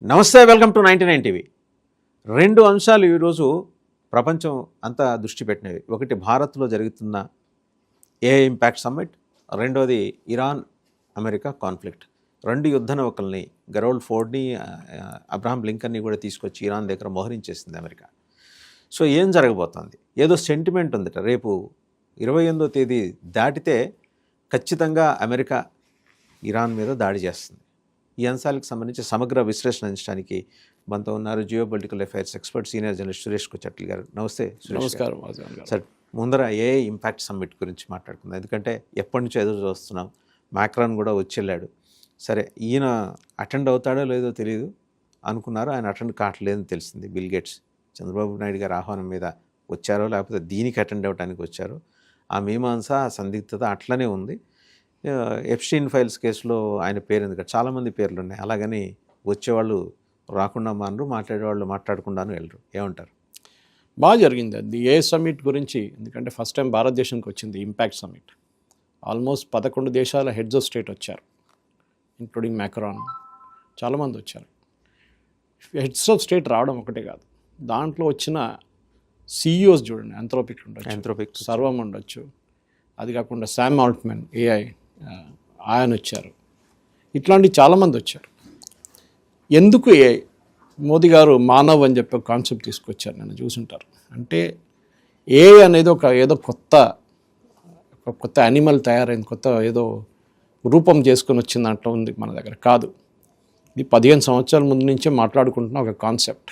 నమస్తే, welcome to 99 TV. రెండు అంశాలు ఈరోజు ప్రపంచం అంతా దృష్టి పెట్టినవి. ఒకటి భారత్లో జరుగుతున్న ఏఐ ఇంపాక్ట్ సమ్మిట్, రెండోది ఇరాన్ అమెరికా కాన్ఫ్లిక్ట్. రెండు యుద్ధ నౌకల్ని గెరోల్డ్ ఫోర్డ్ని అబ్రహాం లింకన్ని కూడా తీసుకొచ్చి ఇరాన్ దగ్గర మోహరించేసింది అమెరికా. సో ఏం జరగబోతోంది? ఏదో సెంటిమెంట్ ఉందట, రేపు 28వ తేదీ దాటితే ఖచ్చితంగా అమెరికా ఇరాన్ మీద దాడి చేస్తుంది. ఈ అంశాలకు సంబంధించి సమగ్ర విశ్లేషణ అందించడానికి మనతో ఉన్నారు geo political affairs expert senior journalist Suresh Kochatli గారు. నమస్తే సురేష్. నమస్కారం సార్, ముందర ఏ ఇంపాక్ట్ సమ్మిట్ గురించి మాట్లాడుకుందాం. ఎందుకంటే ఎప్పటి నుంచో ఎదురు చూస్తున్నాం. మ్యాక్రాన్ కూడా వచ్చి సరే, ఈయన అటెండ్ అవుతాడో లేదో తెలియదు అనుకున్నారు. ఆయన అటెండ్ కావట్లేదని తెలిసింది. బిల్ గేట్స్ చంద్రబాబు నాయుడు గారి ఆహ్వానం మీద వచ్చారో లేకపోతే దీనికి అటెండ్ అవ్వడానికి వచ్చారో, ఆ మీమాంస ఆ సందిగ్ధత అట్లనే ఉంది. ఎప్స్టీన్ ఫైల్స్ కేసులో ఆయన పేరు ఎందుకంటే చాలామంది పేర్లు ఉన్నాయి. అలాగని వచ్చేవాళ్ళు రాకుండా మానరు, మాట్లాడేవాళ్ళు మాట్లాడకుండాను వెళ్ళరు. ఏమంటారు? బాగా జరిగింది అది ఏ సమ్మిట్ గురించి. ఎందుకంటే ఫస్ట్ టైం భారతదేశానికి వచ్చింది ఇంపాక్ట్ సమ్మిట్. ఆల్మోస్ట్ 11 దేశాల హెడ్స్ ఆఫ్ స్టేట్ వచ్చారు, ఇంక్లూడింగ్ మ్యాక్రాన్. చాలామంది వచ్చారు. హెడ్స్ ఆఫ్ స్టేట్ రావడం ఒకటే కాదు, దాంట్లో వచ్చిన సిఇఓస్ చూడండి. ఆంథ్రోపిక్ సర్వం ఉండొచ్చు, అది కాకుండా శామ్ ఆల్ట్మన్ ఏఐ ఆయన వచ్చారు. ఇట్లాంటి చాలామంది వచ్చారు. ఎందుకు ఏఐ? మోదీ గారు మానవ్ అని చెప్పి ఒక కాన్సెప్ట్ తీసుకొచ్చారు, నేను చూసుంటారు. అంటే ఏఐ అనేది ఏదో కొత్త యానిమల్ తయారైంది, కొత్త ఏదో రూపం చేసుకొని వచ్చిన దాంట్లో ఉంది మన దగ్గర కాదు. ఇది 15 సంవత్సరాల ముందు నుంచే మాట్లాడుకుంటున్న ఒక కాన్సెప్ట్.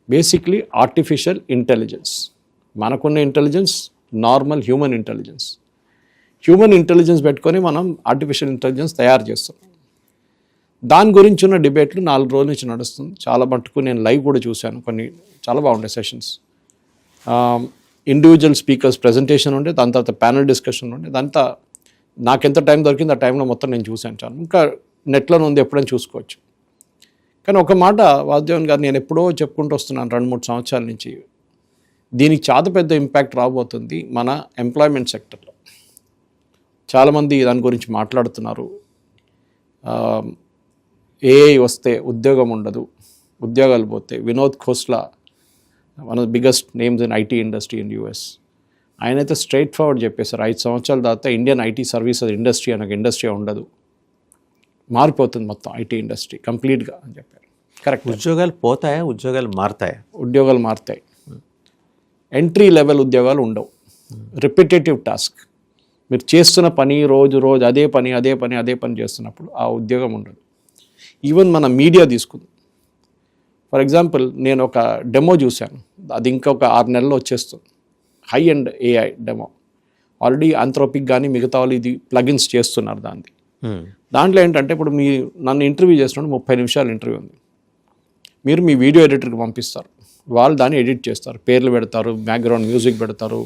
Basically artificial intelligence. మనకున్న ఇంటెలిజెన్స్ నార్మల్ హ్యూమన్ ఇంటెలిజెన్స్ పెట్టుకొని మనం ఆర్టిఫిషియల్ ఇంటెలిజెన్స్ తయారు చేస్తాం. దాని గురించి ఉన్న డిబేట్లు 4 రోజుల నుంచి నడుస్తుంది. చాలా మటుకు నేను లైవ్ కూడా చూశాను, కొన్ని చాలా బాగుంటాయి సెషన్స్. ఇండివిజువల్ స్పీకర్స్ ప్రజెంటేషన్ ఉండే, దాని తర్వాత ప్యానల్ డిస్కషన్ ఉండే. దాంతో నాకు ఎంత టైం దొరికింది ఆ టైంలో మొత్తం నేను చూశాను. చాలా ఇంకా నెట్లోనే ఉంది, ఎప్పుడైనా చూసుకోవచ్చు. కానీ ఒక మాట వాసుదేవన్ గారు, నేను ఎప్పుడో చెప్పుకుంటూ వస్తున్నాను 2-3 సంవత్సరాల నుంచి, దీనికి చాలా పెద్ద ఇంపాక్ట్ రాబోతుంది మన ఎంప్లాయ్మెంట్ సెక్టర్లో. చాలామంది దాని గురించి మాట్లాడుతున్నారు. ఏఐ వస్తే ఉద్యోగం ఉండదు, ఉద్యోగాలు పోతే. Vinod Khosla, one of the biggest names in IT industry in US, ఆయనైతే స్ట్రైట్ ఫార్వర్డ్ చెప్పేశారు, 5 సంవత్సరాల తర్వాత ఇండియన్ ఐటీ సర్వీసెస్ ఇండస్ట్రీ అనే ఇండస్ట్రీ ఉండదు, మారిపోతుంది మొత్తం ఐటీ ఇండస్ట్రీ కంప్లీట్గా అని చెప్పారు. కరెక్ట్. ఉద్యోగాలు పోతాయా? ఉద్యోగాలు మారుతాయా? ఉద్యోగాలు మారుతాయి. ఎంట్రీ లెవెల్ ఉద్యోగాలు ఉండవు. రిపిటేటివ్ టాస్క్, మీరు చేస్తున్న పని రోజు అదే పని చేస్తున్నప్పుడు ఆ ఉద్యోగం ఉండదు. ఈవెన్ మన మీడియా తీసుకుంది. ఫర్ ఎగ్జాంపుల్, నేను ఒక డెమో చూశాను, అది ఇంకొక 6 నెలల్లో వచ్చేస్తుంది. High and AI demo. Already Anthropic కానీ మిగతా వాళ్ళు ఇది ప్లగిన్స్ చేస్తున్నారు దాన్ని. దాంట్లో ఏంటంటే, ఇప్పుడు నన్ను ఇంటర్వ్యూ చేస్తున్నప్పుడు 30 నిమిషాలు ఇంటర్వ్యూ ఉంది. మీరు మీ వీడియో ఎడిటర్కి పంపిస్తారు, వాళ్ళు దాన్ని ఎడిట్ చేస్తారు, పేర్లు పెడతారు, బ్యాక్గ్రౌండ్ మ్యూజిక్ పెడతారు,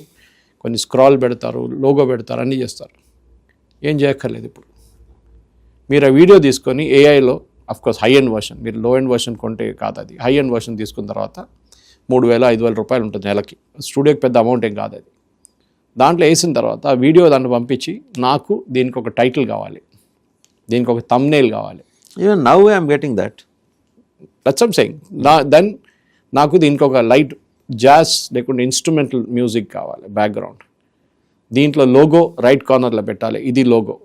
కొన్ని స్క్రాల్ పెడతారు, లోగో పెడతారు, అన్నీ చేస్తారు. ఏం చేయక్కర్లేదు. ఇప్పుడు మీరు ఆ వీడియో తీసుకొని ఏఐలో, అఫ్కోర్స్ హై ఎండ్ వర్షన్, మీరు లో ఎండ్ వర్షన్ కొంటే కాదు, అది హై ఎండ్ వర్షన్ తీసుకున్న తర్వాత 3,000-5,000 రూపాయలు ఉంటుంది నెలకి. స్టూడియోకి పెద్ద అమౌంట్ ఏం కాదు అది. దాంట్లో వేసిన తర్వాత ఆ వీడియో దాన్ని పంపించి, నాకు దీనికి ఒక టైటిల్ కావాలి, దీనికి ఒక థంబ్నెయిల్ కావాలి. Even now I'm getting that. That's what I'm saying. Then నాకు దీనికి ఒక లైట్ జాజ్ లేకుంటే ఇన్స్ట్రుమెంటల్ మ్యూజిక్ కావాలి బ్యాక్గ్రౌండ్. దీంట్లో లోగో రైట్ కార్నర్లో పెట్టాలి, ఇది లోగో.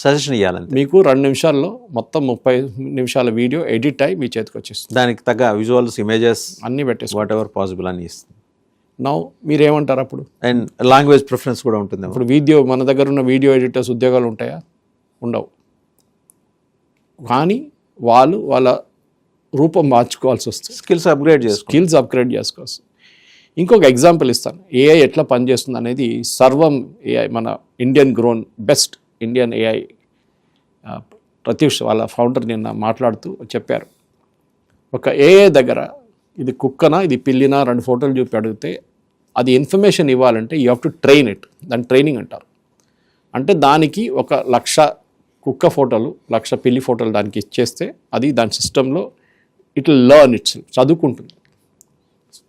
సజెషన్ ఇవ్వాలంటే మీకు 2 నిమిషాల్లో మొత్తం 30 నిమిషాల వీడియో ఎడిట్ అయ్యి మీ చేతికి వచ్చేస్తుంది. దానికి తగ్గ విజువల్స్, ఇమేజెస్ అన్నీ పెట్టేసి వాట్ ఎవర్ పాసిబుల్ అని ఇస్తుంది. నౌ మీరేమంటారు అప్పుడు? అండ్ లాంగ్వేజ్ ప్రిఫరెన్స్ కూడా ఉంటుంది. ఇప్పుడు మన దగ్గర ఉన్న వీడియో ఎడిటర్స్ ఉద్యోగాలు ఉంటాయా? ఉండవు. కానీ వాళ్ళ రూపం మార్చుకోవాల్సి వస్తుంది. స్కిల్స్ అప్గ్రేడ్ చేసుకోవచ్చు. ఇంకొక ఎగ్జాంపుల్ ఇస్తాను, ఏఐ ఎట్లా పనిచేస్తుంది అనేది. సర్వం ఏఐ, మన Indian grown best Indian AI Pratyush వాళ్ళ ఫౌండర్ నిన్న మాట్లాడుతూ చెప్పారు, ఒక ఏఐ దగ్గర ఇది కుక్కనా ఇది పిల్లినా 2 ఫోటోలు చూపి అడిగితే అది ఇన్ఫర్మేషన్ ఇవ్వాలంటే you have to train it. దాన్ని ట్రైనింగ్ అంటారు. అంటే దానికి 1,00,000 కుక్క ఫోటోలు, 1,00,000 పిల్లి ఫోటోలు దానికి ఇచ్చేస్తే అది దాని సిస్టంలో ఇట్ విల్ లెర్న్ ఇట్స్, చదువుకుంటుంది.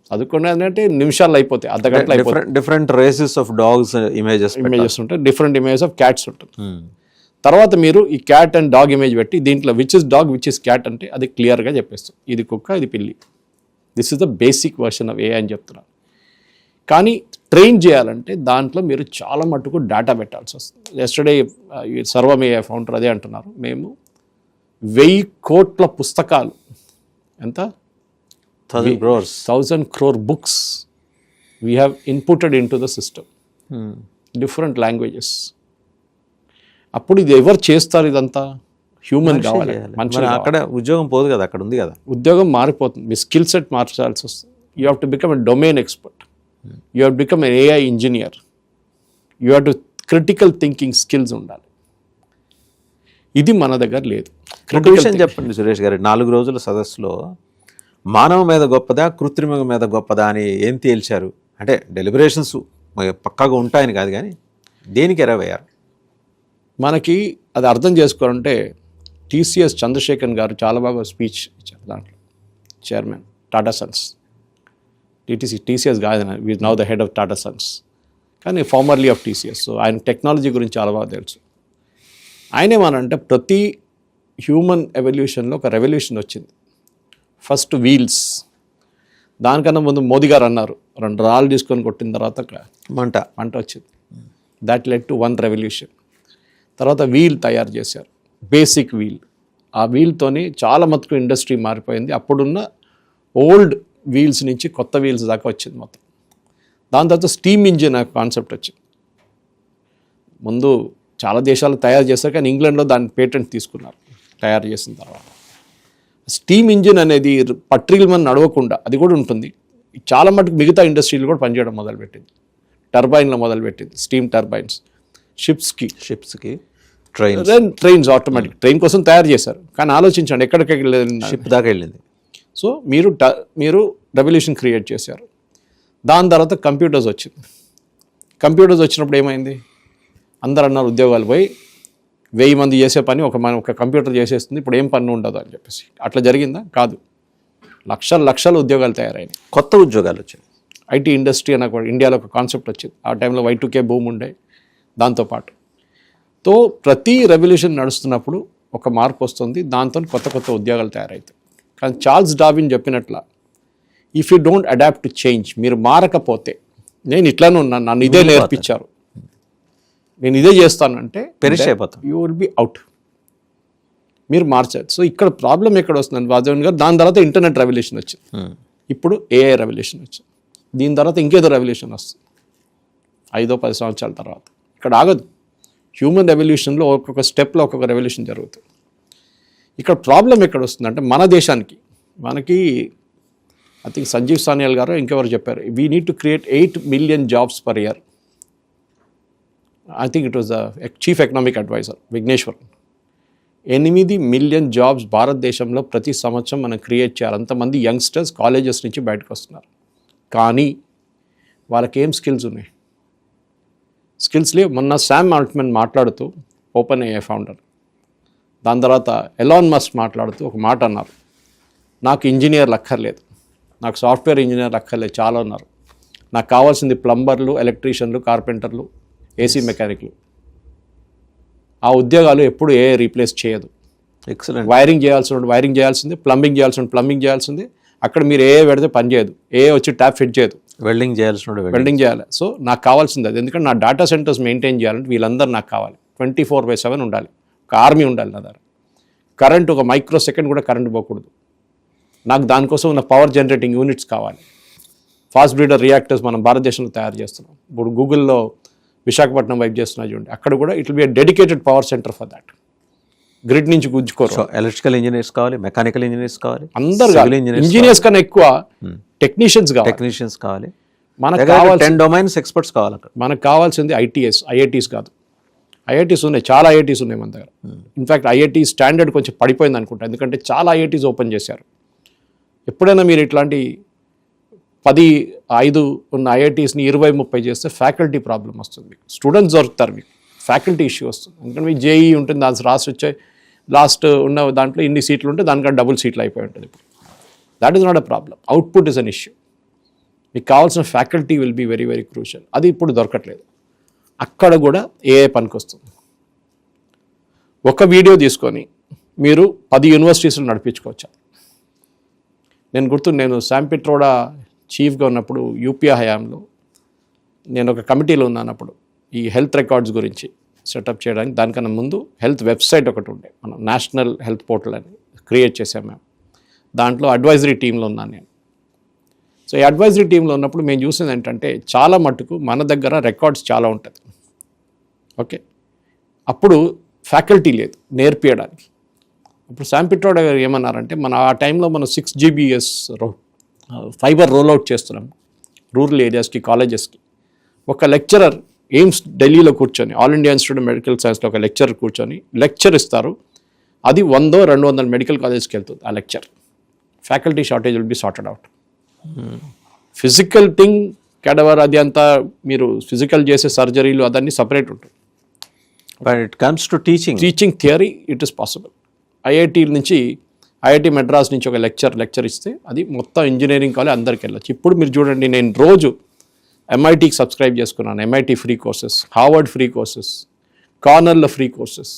చదువుకునేదంటే నిమిషాలు అయిపోతాయి, అర్ధగంటలు అయిపోతాయి. Different races of dogs images ఉంటాయి, డిఫరెంట్ ఇమేజెస్ ఆఫ్ క్యాట్స్ ఉంటుంది. తర్వాత మీరు ఈ క్యాట్ అండ్ డాగ్ ఇమేజ్ పెట్టి దీంట్లో which is dog which is cat అంటే అది క్లియర్గా చెప్పేస్తాం. ఇది కుక్క, ఇది పిల్లి. This is the basic version of AI అని చెప్తున్నాను. కానీ ట్రైన్ చేయాలంటే దాంట్లో మీరు చాలా మటుకు డేటా పెట్టాల్సి వస్తుంది. ఎస్టర్డే సర్వం AI ఫౌండర్ అదే అంటున్నారు, మేము 1000 కోట్ల పుస్తకాలు, ఎంత 1000 crore books we have inputted into the system, different languages. అప్పుడు ఇది ఎవరు చేస్తారు? ఇదంతా హ్యూమన్ కావాలి, మనుషులు. అక్కడ ఉద్యోగం పోదు కదా, అక్కడ ఉంది కదా. ఉద్యోగం మారిపోతుంది, మీ స్కిల్ సెట్ మార్చాల్సి వస్తుంది. You have to become a domain expert, you have become an AI engineer, you have to critical thinking skills ఉండాలి. ఇది మన దగ్గర లేదు. ఒక విషయం చెప్పండి సురేష్ గారు, 4 రోజుల సదస్సులో మానవ మీద గొప్పదా కృత్రిమ మీద గొప్పదా అని ఏం తేల్చారు? అంటే డెలిబరేషన్స్ పక్కాగా ఉంటాయని కాదు, కానీ దేనికి ఎరవయ్యారు? మనకి అది అర్థం చేసుకోవాలంటే TCS చంద్రశేఖర్ గారు చాలా బాగా స్పీచ్ ఇచ్చారు దాంట్లో. చైర్మన్ టాటా సన్స్, TCS కాదు, is now the head of Tata Sons, కానీ ఫార్మర్లీ ఆఫ్ TCS. సో ఆయన టెక్నాలజీ గురించి చాలా బాగా తెలుసు. ఆయన ఏమనంటే ప్రతి హ్యూమన్ ఎవల్యూషన్లో ఒక రెవల్యూషన్ వచ్చింది. ఫస్ట్ వీల్స్, దానికన్నా ముందు మోదీ గారు అన్నారు 2 రాళ్ళు తీసుకొని కొట్టిన తర్వాత మంట వచ్చింది. That led to 1 revolution. తర్వాత వీల్ తయారు చేశారు, బేసిక్ వీల్. ఆ వీల్తోనే చాలా మటుకు ఇండస్ట్రీ మారిపోయింది. అప్పుడున్న ఓల్డ్ వీల్స్ నుంచి కొత్త వీల్స్ దాకా వచ్చింది మొత్తం. దాని తర్వాత స్టీమ్ ఇంజిన్ కాన్సెప్ట్ వచ్చింది. ముందు చాలా దేశాలు తయారు చేశారు, కానీ ఇంగ్లాండ్లో దాని పేటెంట్ తీసుకున్నారు తయారు చేసిన తర్వాత. స్టీమ్ ఇంజిన్ అనేది పట్రీలు మనం నడవకుండా అది కూడా ఉంటుంది. చాలా మటుకు మిగతా ఇండస్ట్రీలు కూడా పనిచేయడం మొదలుపెట్టింది. టర్బైన్లో మొదలుపెట్టింది, స్టీమ్ టర్బైన్స్. షిప్స్కి ట్రైన్స్ ఆటోమేటిక్ ట్రైన్ కోసం తయారు చేశారు, కానీ ఆలోచించండి ఎక్కడికి షిప్ దాకా వెళ్ళింది. సో మీరు రెవల్యూషన్ క్రియేట్ చేశారు. దాని తర్వాత కంప్యూటర్స్ వచ్చింది. కంప్యూటర్స్ వచ్చినప్పుడు ఏమైంది? అందరు అన్నారు ఉద్యోగాలు పోయి 1000 మంది చేసే పని ఒక కంప్యూటర్ చేసేస్తుంది, ఇప్పుడు ఏం పని ఉండదు అని చెప్పేసి. అట్లా జరిగిందా? కాదు. లక్షల ఉద్యోగాలు తయారైనాయి, కొత్త ఉద్యోగాలు వచ్చాయి. IT ఇండస్ట్రీ అన్న ఇండియాలో ఒక కాన్సెప్ట్ వచ్చింది. ఆ టైంలో Y2K భూమి ఉండే. దాంతోపాటు ప్రతి రెవల్యూషన్ నడుస్తున్నప్పుడు ఒక మార్పు వస్తుంది, దాంతో కొత్త ఉద్యోగాలు తయారవుతాయి. కానీ చార్ల్స్ డార్విన్ చెప్పినట్ల if you don't adapt to change, మీరు మారకపోతే, నేను ఇట్లానే ఉన్నాను, నన్ను ఇదే నేర్పించారు, నేను ఇదే చేస్తానంటే పెరిష్ అయిపోతాను, యూ విల్ బి అవుట్. మీరు మార్చారు. సో ఇక్కడ ప్రాబ్లం ఎక్కడ వస్తుందని వాజవన్ గారు, దాని తర్వాత ఇంటర్నెట్ రెవల్యూషన్ వచ్చింది, ఇప్పుడు AI రెవల్యూషన్ వచ్చింది, దీని తర్వాత ఇంకేదో రెవల్యూషన్ వస్తుంది 5-10 సంవత్సరాల తర్వాత. ఇక్కడ ఆగదు. హ్యూమన్ రెవల్యూషన్లో ఒక్కొక్క స్టెప్లో ఒక్కొక్క రెవల్యూషన్ జరుగుతుంది. ఇక్కడ ప్రాబ్లం ఎక్కడ వస్తుందంటే మన దేశానికి, మనకి ఐ థింక్ సంజీవ్ సాన్యాల్ గారు ఇంకెవరు చెప్పారు, we need to create 8 million jobs per year. I think it was the chief economic adviser Vigneshwar. 8 million jobs భారతదేశంలో ప్రతి సంవత్సరం మనం క్రియేట్ చేయాలి. అంతమంది యంగ్స్టర్స్ కాలేజెస్ నుంచి బయటకు వస్తున్నారు, కానీ వాళ్ళకి ఏం స్కిల్స్ ఉన్నాయి? స్కిల్స్ లేవు. మొన్న శామ్ ఆల్ట్మన్ మాట్లాడుతూ, OpenAI ఫౌండర్, దాని తర్వాత ఎలాన్ మస్క్ మాట్లాడుతూ ఒక మాట అన్నారు, నాకు ఇంజనీర్లు అక్కర్లేదు, నాకు సాఫ్ట్వేర్ ఇంజనీర్లు అక్కర్లేదు, చాలా ఉన్నారు, నాకు కావాల్సింది ప్లంబర్లు, ఎలక్ట్రీషియన్లు, కార్పెంటర్లు, AC మెకానిక్లు. ఆ ఉద్యోగాలు ఎప్పుడు AI రీప్లేస్ చేయదు. ఎక్సలెంట్. వైరింగ్ చేయాల్సింది, ప్లంబింగ్ చేయాల్సింది. అక్కడ మీరు AI పెడితే పని చేయదు, AI వచ్చి ట్యాప్ ఫిట్ చేయదు, వెల్డింగ్ చేయాలి. సో నాకు కావాల్సింది అది. ఎందుకంటే నా డేటా సెంటర్స్ మెయింటైన్ చేయాలంటే వీళ్ళందరూ నాకు కావాలి. 24/7 ఉండాలి, ఒక ఆర్మీ ఉండాలి నా దగ్గర. కరెంట్ ఒక మైక్రో సెకండ్ కూడా కరెంట్ పోకూడదు. నాకు దానికోసం ఉన్న పవర్ జనరేటింగ్ యూనిట్స్ కావాలి. ఫాస్ట్ బ్రీడర్ రియాక్టర్స్ మనం భారతదేశంలో తయారు చేస్తున్నాం. ఇప్పుడు గూగుల్లో విశాఖపట్నం వైపు చేస్తున్నా చూడండి, అక్కడ కూడా it will be a dedicated power centre for that. Grid నుంచి గుంజుకోరు. ఎలక్ట్రికల్ ఇంజనీర్స్ కావాలి, మెకానికల్ ఇంజనీర్స్ కావాలి, అందరు ఇంజనీర్స్ కన్నా ఎక్కువ టెక్నీషియన్స్ కావాలి. మనకు కావాలి 10 domains ఎక్స్పర్ట్స్ కావాలి. మనకు కావాల్సింది IITs కాదు. IITs ఉన్నాయి, చాలా IITs ఉన్నాయి మన దగ్గర. ఇన్ఫ్యాక్ట్ IIT స్టాండర్డ్ కొంచెం పడిపోయింది అనుకుంటా, ఎందుకంటే చాలా IITs ఓపెన్ చేశారు. ఎప్పుడైనా మీరు ఇట్లాంటి 10-5 ఉన్న IITsని 20-30 చేస్తే ఫ్యాకల్టీ ప్రాబ్లం వస్తుంది, స్టూడెంట్స్ దొరుకుతారు, మీకు ఫ్యాకల్టీ ఇష్యూ వస్తుంది. ఎందుకంటే మీకు JEE ఉంటుంది, దాని రాసి వచ్చాయి, లాస్ట్ ఉన్న దాంట్లో ఇన్ని సీట్లు ఉంటే దానికంటే డబుల్ సీట్లు అయిపోయి ఉంటుంది. ఇప్పుడు that is not a problem, output is an issue. మీకు కావాల్సిన faculty will be very very crucial. అది ఇప్పుడు దొరకట్లేదు. అక్కడ కూడా AI పనికి వస్తుంది. ఒక వీడియో తీసుకొని మీరు 10 యూనివర్సిటీస్లో నడిపించుకోవచ్చు. నేను శామ్ పిట్రోడా చీఫ్గా ఉన్నప్పుడు యూపీఏ హయాంలో నేను ఒక కమిటీలో ఉన్నాను. అప్పుడు ఈ హెల్త్ రికార్డ్స్ గురించి సెటప్ చేయడానికి, దానికన్నా ముందు హెల్త్ వెబ్సైట్ ఒకటి ఉండే, మనం నేషనల్ హెల్త్ పోర్టల్ అని క్రియేట్ చేసాం మేము. దాంట్లో అడ్వైజరీ టీంలో ఉన్నాను నేను. సో ఈ అడ్వైజరీ టీంలో ఉన్నప్పుడు మేము చూసింది ఏంటంటే చాలా మట్టుకు మన దగ్గర రికార్డ్స్ చాలా ఉంటుంది. ఓకే, అప్పుడు ఫ్యాకల్టీ లేదు నేర్పించడానికి. ఇప్పుడు శామ్ పిట్రోడా గారు ఏమన్నారంటే, ఆ టైంలో మనం 6 GBS ఫైబర్ రోల్అవుట్ చేస్తున్నాం రూరల్ ఏరియాస్కి, కాలేజెస్కి. ఒక లెక్చరర్ ఎయిమ్స్ ఢిల్లీలో కూర్చొని, all India institute of medical సైన్స్లో ఒక లెక్చరర్ కూర్చొని లెక్చర్ ఇస్తారు. అది 100-200 మెడికల్ కాలేజ్కి వెళ్తుంది ఆ lecture. Faculty shortage will be sorted out. Physical thing cadaver అది అంతా మీరు ఫిజికల్ చేసే సర్జరీలు అదన్నీ సపరేట్ ఉంటుంది. But it comes to teaching theory it is possible. IIT Madras నుంచి ఒక లెక్చర్ ఇస్తే అది మొత్తం ఇంజనీరింగ్ కాలేజ్ అందరికి వెళ్ళచ్చు. ఇప్పుడు మీరు చూడండి, నేను రోజు MITకి సబ్స్క్రైబ్ చేసుకున్నాను. MIT free courses, Harvard free courses, కార్నర్లో ఫ్రీ కోర్సెస్.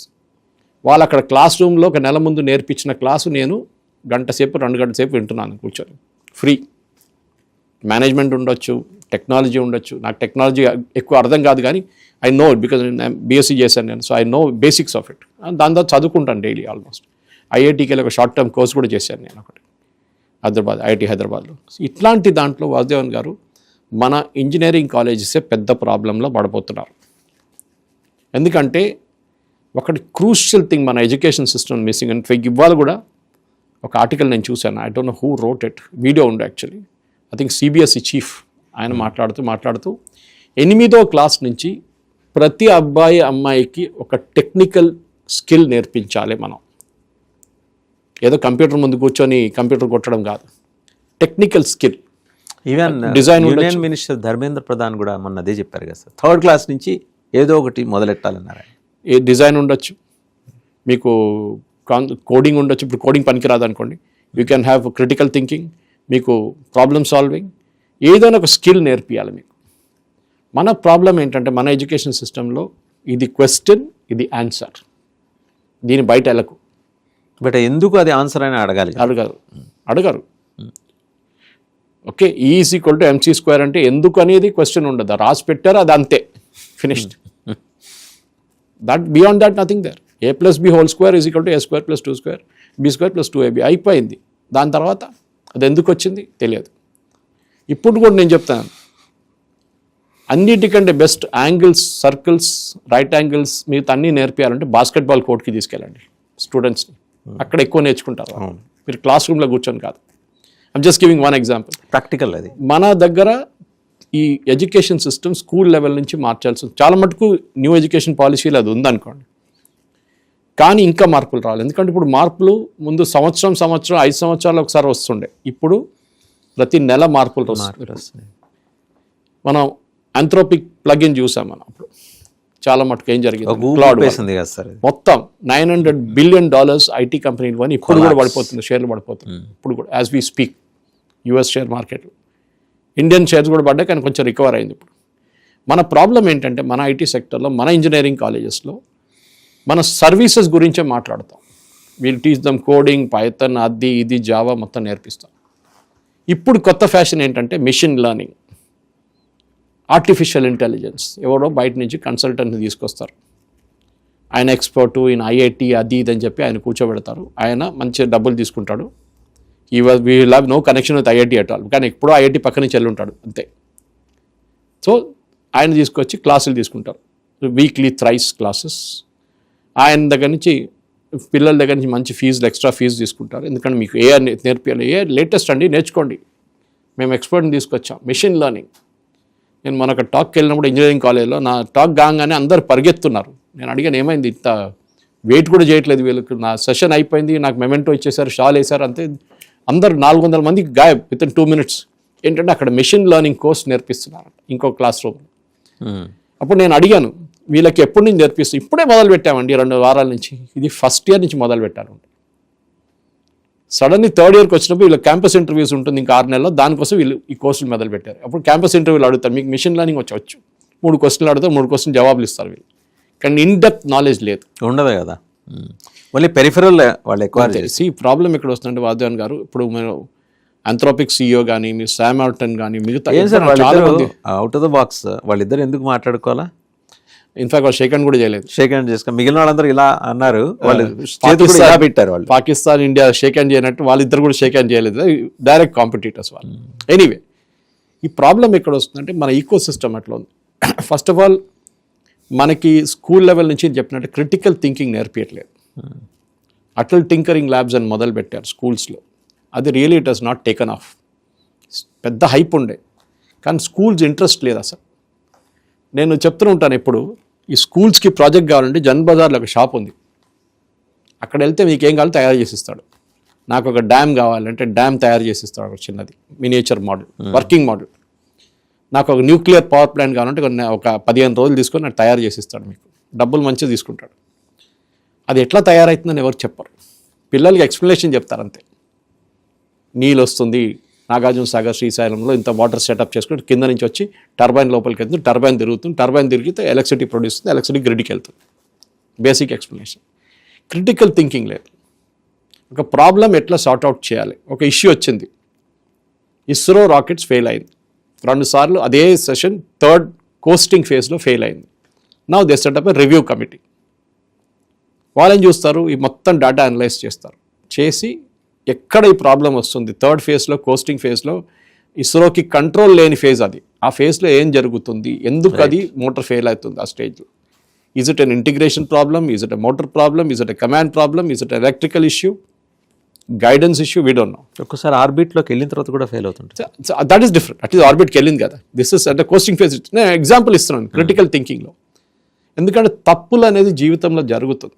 వాళ్ళు అక్కడ క్లాస్ రూమ్లో ఒక నెల ముందు నేర్పించిన క్లాసు నేను 1 గంట సేపు 2 గంటల సేపు వింటున్నాను కూర్చొని. ఫ్రీ. మేనేజ్మెంట్ ఉండొచ్చు, టెక్నాలజీ ఉండొచ్చు. నాకు టెక్నాలజీ ఎక్కువ అర్థం కాదు, కానీ ఐ నో ఇట్ బికాజ్ నేను BSc చేశాను నేను. So I know basics of it. దాని తర్వాత చదువుకుంటాను డైలీ ఆల్మోస్ట్. ఐఐటికి వెళ్ళి ఒక షార్ట్ టర్మ్ కోర్స్ కూడా చేశాను నేను ఒకటి ఐఐటి హైదరాబాద్లో. ఇట్లాంటి దాంట్లో వాసుదేవన్ గారు మన ఇంజనీరింగ్ కాలేజెసే పెద్ద ప్రాబ్లంలో పడిపోతున్నారు. ఎందుకంటే ఒకటి క్రూషియల్ థింగ్ మన ఎడ్యుకేషన్ సిస్టమ్ మిస్సింగ్. అండ్ ఇవాళ కూడా ఒక ఆర్టికల్ నేను చూశాను, I don't know who wrote it, video ఉండే actually. I think CBSE chief ఆయన మాట్లాడుతూ 8వ క్లాస్ నుంచి ప్రతి అబ్బాయి అమ్మాయికి ఒక టెక్నికల్ స్కిల్ నేర్పించాలి మనం. ఏదో కంప్యూటర్ ముందు కూర్చొని కంప్యూటర్ కొట్టడం కాదు, technical skill. Even design union minister Dharmendra Pradhan కూడా మొన్న అదే చెప్పారు కదా సార్, 3rd క్లాస్ నుంచి ఏదో ఒకటి మొదలెట్టాలన్నారు. ఏ డిజైన్ ఉండొచ్చు, మీకు కోడింగ్ ఉండొచ్చు. ఇప్పుడు కోడింగ్ పనికిరాదు అనుకోండి, you can have critical thinking, మీకు ప్రాబ్లమ్ సాల్వింగ్, ఏదైనా ఒక స్కిల్ నేర్పియాలి మీకు. మన ప్రాబ్లం ఏంటంటే మన ఎడ్యుకేషన్ సిస్టంలో ఇది క్వశ్చన్, ఇది ఆన్సర్, దీని బయట వెళ్ళకు. బట్ ఎందుకు అది ఆన్సర్ అని అడగారు. ఓకే, E=MC² అంటే ఎందుకు అనేది క్వశ్చన్ ఉండదు, రాసి పెట్టారు అది అంతే, finished. That beyond that nothing there. A+B² A² + 2² B² + 2AB అయిపోయింది. దాని తర్వాత అది ఎందుకు వచ్చింది తెలియదు. ఇప్పుడు కూడా నేను చెప్తాను, అన్నిటికంటే best angles, circles, right angles మిగతా అన్నీ నేర్పియాలంటే బాస్కెట్బాల్ కోర్ట్కి తీసుకెళ్ళండి స్టూడెంట్స్ని. అక్కడ ఎక్కువ నేర్చుకుంటారు మీరు క్లాస్ రూమ్లో కూర్చొని కాదు. I'm just giving one example, practical. అది మన దగ్గర ఈ ఎడ్యుకేషన్ సిస్టమ్ స్కూల్ లెవెల్ నుంచి మార్చాల్సి చాలా మటుకు న్యూ ఎడ్యుకేషన్ పాలసీలు అది ఉందనుకోండి, కానీ ఇంకా మార్పులు రావాలి. ఎందుకంటే ఇప్పుడు మార్పులు ముందు సంవత్సరం 5 సంవత్సరాలు ఒకసారి వస్తుండే, ఇప్పుడు ప్రతి నెల మార్పులు వస్తున్నాయి. మనం ఆంథ్రోపిక్ ప్లగిన్ చూసాం మనం. అప్పుడు చాలా మటుకు ఏం జరిగింది, మొత్తం $900 బిలియన్ ఐటీ కంపెనీలు అని ఇప్పుడు కూడా పడిపోతుంది, షేర్లు పడిపోతుంది ఇప్పుడు కూడా as we speak. US share మార్కెట్లో ఇండియన్ షేర్స్ కూడా పడ్డాయి, కానీ కొంచెం రికవర్ అయింది ఇప్పుడు. మన ప్రాబ్లం ఏంటంటే మన ఐటీ సెక్టర్లో, మన ఇంజనీరింగ్ కాలేజెస్లో మన సర్వీసెస్ గురించే మాట్లాడతాం. We'll teach them coding, Python, అది ఇది జావా మొత్తం నేర్పిస్తాం. ఇప్పుడు కొత్త ఫ్యాషన్ ఏంటంటే మిషన్ లెర్నింగ్, ఆర్టిఫిషియల్ ఇంటెలిజెన్స్. ఎవరో బయట నుంచి కన్సల్టెంట్ని తీసుకొస్తారు, ఆయన ఎక్స్పర్టు, ఈయన IIT అది ఇది అని చెప్పి ఆయన కూర్చోబెడతారు. ఆయన మంచి డబ్బులు తీసుకుంటాడు. We have no connection with IIT at all, కానీ ఎప్పుడో IIT పక్క నుంచి వెళ్ళి ఉంటాడు అంతే. సో ఆయన తీసుకొచ్చి క్లాసులు తీసుకుంటారు, వీక్లీ thrice క్లాసెస్. ఆయన దగ్గర నుంచి పిల్లల దగ్గర నుంచి మంచి ఫీజులు, ఎక్స్ట్రా ఫీజు తీసుకుంటారు. ఎందుకంటే మీకు నేర్పియాలి, లేటెస్ట్ అండి నేర్చుకోండి, మేము ఎక్స్పర్ట్ని తీసుకొచ్చాం. Machine learning. నేను మనకు టాక్కి వెళ్ళినప్పుడు ఇంజనీరింగ్ కాలేజ్లో నా టాక్ కాగానే అందరు పరిగెత్తున్నారు. నేను అడిగాను, ఏమైంది, ఇంత వెయిట్ కూడా చేయట్లేదు వీళ్ళకి, నా సెషన్ అయిపోయింది, నాకు మెమెంటో ఇచ్చేసారు, షాల్ వేశారు, అంతే. అందరు 400 మంది గాయబ్ విత్ ఇన్ 2 minutes. ఏంటంటే అక్కడ మిషన్ లెర్నింగ్ కోర్స్ నేర్పిస్తున్నారు ఇంకో క్లాస్ రూమ్. అప్పుడు నేను అడిగాను, వీళ్ళకి ఎప్పటి నుంచి నేర్పిస్తాం? ఇప్పుడే మొదలు పెట్టామండి, 2 వారాల నుంచి. ఇది ఫస్ట్ ఇయర్ నుంచి మొదలు పెట్టారు. సడన్లీ 3rd ఇయర్కి వచ్చినప్పుడు వీళ్ళకి క్యాంపస్ ఇంటర్వ్యూస్ ఉంటుంది ఇంకా 6 నెలల్లో, దానికోసం వీళ్ళు ఈ కోర్సులు మొదలు పెట్టారు. అప్పుడు క్యాంపస్ ఇంటర్వ్యూలు అడుగుతారు, మీకు మిషన్ లెర్నింగ్ వచ్చు 3 క్వశ్చన్లు అడుగుతారు, 3 క్వశ్చన్లు జవాబులు ఇస్తారు వీళ్ళు. కానీ ఇన్ డెప్త్ నాలెడ్జ్ లేదు, ఉండదు కదా. ఓన్లీ పెరిఫెరల్ వాళ్ళు ఎక్కువ సి ప్రాబ్లం ఎక్కడ వస్తుందంటే వాద్యాన్ గారు, ఇప్పుడు మీరు ఆంథ్రోపిక్ CEO కానీ, మీరు శామ్ ఆల్టన్ కానీ, మిగతా ఏం సార్ చాలా మంది అవుట్ ఆఫ్ ద బాక్స్ వాళ్ళిద్దరు ఎందుకు మాట్లాడుకోవాలా? ఇన్ఫాక్ట్ వాళ్ళు షేక్ హ్యాండ్ కూడా చేయలేదు. షేక్ హ్యాండ్ చేసుకుని మిగిలిన వాళ్ళందరూ ఇలా అన్నారు, వాళ్ళు చేతులు కూడా ఇలా పెట్టారు. వాళ్ళు పాకిస్తాన్ ఇండియా షేక్ హ్యాండ్ చేయనట్టు వాళ్ళిద్దరు కూడా షేక్ హ్యాండ్ చేయలేదు, డైరెక్ట్ కాంపిటీటర్స్ వాళ్ళు. ఎనీవే, ఈ ప్రాబ్లం ఎక్కడ వస్తుందంటే మన ఈకో సిస్టమ్ అట్లా ఉంది. ఫస్ట్ ఆఫ్ ఆల్ మనకి స్కూల్ లెవెల్ నుంచి చెప్పినట్టు క్రిటికల్ థింకింగ్ నేర్పించట్లేదు. అటల్ టింకరింగ్ ల్యాబ్స్ అని మొదలు పెట్టారు స్కూల్స్లో, అది really it has not taken off. పెద్ద హైప్ ఉండే, కానీ స్కూల్స్ ఇంట్రెస్ట్ లేదు అసలు. నేను చెప్తూ ఉంటాను ఎప్పుడు, ఈ స్కూల్స్కి ప్రాజెక్ట్ కావాలంటే జన్ బజార్లో ఒక షాప్ ఉంది, అక్కడ వెళ్తే మీకు ఏం కావాలో తయారు చేసిస్తాడు. నాకు ఒక డ్యామ్ కావాలంటే డ్యామ్ తయారు చేసిస్తాడు, ఒక చిన్నది మినియేచర్ మోడల్, వర్కింగ్ మోడల్. నాకు ఒక న్యూక్లియర్ పవర్ ప్లాంట్ కావాలంటే ఒక 15 రోజులు తీసుకొని నాకు తయారు చేసిస్తాడు, మీకు డబ్బులు మంచిగా తీసుకుంటాడు. అది ఎట్లా తయారవుతుందని ఎవరు చెప్పరు, పిల్లలకి ఎక్స్ప్లెనేషన్ చెప్తారు అంతే. నీళ్ళు వస్తుంది, నాగార్జున సాగర్ శ్రీశైలంలో ఇంత వాటర్ సెటప్ చేసుకుంటే కింద నుంచి వచ్చి టర్బైన్ లోపలికి వెళ్తుంది, టర్బైన్ తిరుగుతుంది, టర్బైన్ తిరిగితే ఎలక్ట్రిసిటీ ప్రొడ్యూస్ అవుతుంది, ఎలక్ట్రిసిటీ గ్రిడ్కి వెళ్తుంది. Basic explanation. క్రిటికల్ థింకింగ్ లేదు. ఒక ప్రాబ్లం ఎట్లా సార్ట్అవుట్ చేయాలి. ఒక ఇష్యూ వచ్చింది, ఇస్రో రాకెట్స్ ఫెయిల్ అయింది 2 సార్లు, అదే సెషన్ 3rd కోస్టింగ్ ఫేజ్లో ఫెయిల్ అయింది. Now they set up a review committee. వాళ్ళని చూస్తారు, ఈ మొత్తం డేటా అనలైజ్ చేస్తారు, చేసి ఎక్కడ ఈ ప్రాబ్లం వస్తుంది, 3rd ఫేజ్లో కోస్టింగ్ ఫేజ్లో ఇస్రోకి కంట్రోల్ లేని ఫేజ్ అది, ఆ ఫేజ్లో ఏం జరుగుతుంది, ఎందుకు అది మోటార్ ఫెయిల్ అవుతుంది ఆ స్టేజ్లో. Is it an integration problem, is it a motor problem, is it a command problem, is it electrical issue, guidance issue, we don't know. ఒక్కసారి ఆర్బిట్లోకి వెళ్ళిన తర్వాత కూడా ఫెయిల్ అవుతుంది. That is different. It is ఆర్బిట్కి వెళ్ళింది కదా, దిస్ ఇస్ అంటే కోస్టింగ్ ఫేజ్. నేను ఎగ్జాంపుల్ ఇస్తున్నాను క్రిటికల్ థింకింగ్లో, ఎందుకంటే తప్పులు అనేది జీవితంలో జరుగుతుంది.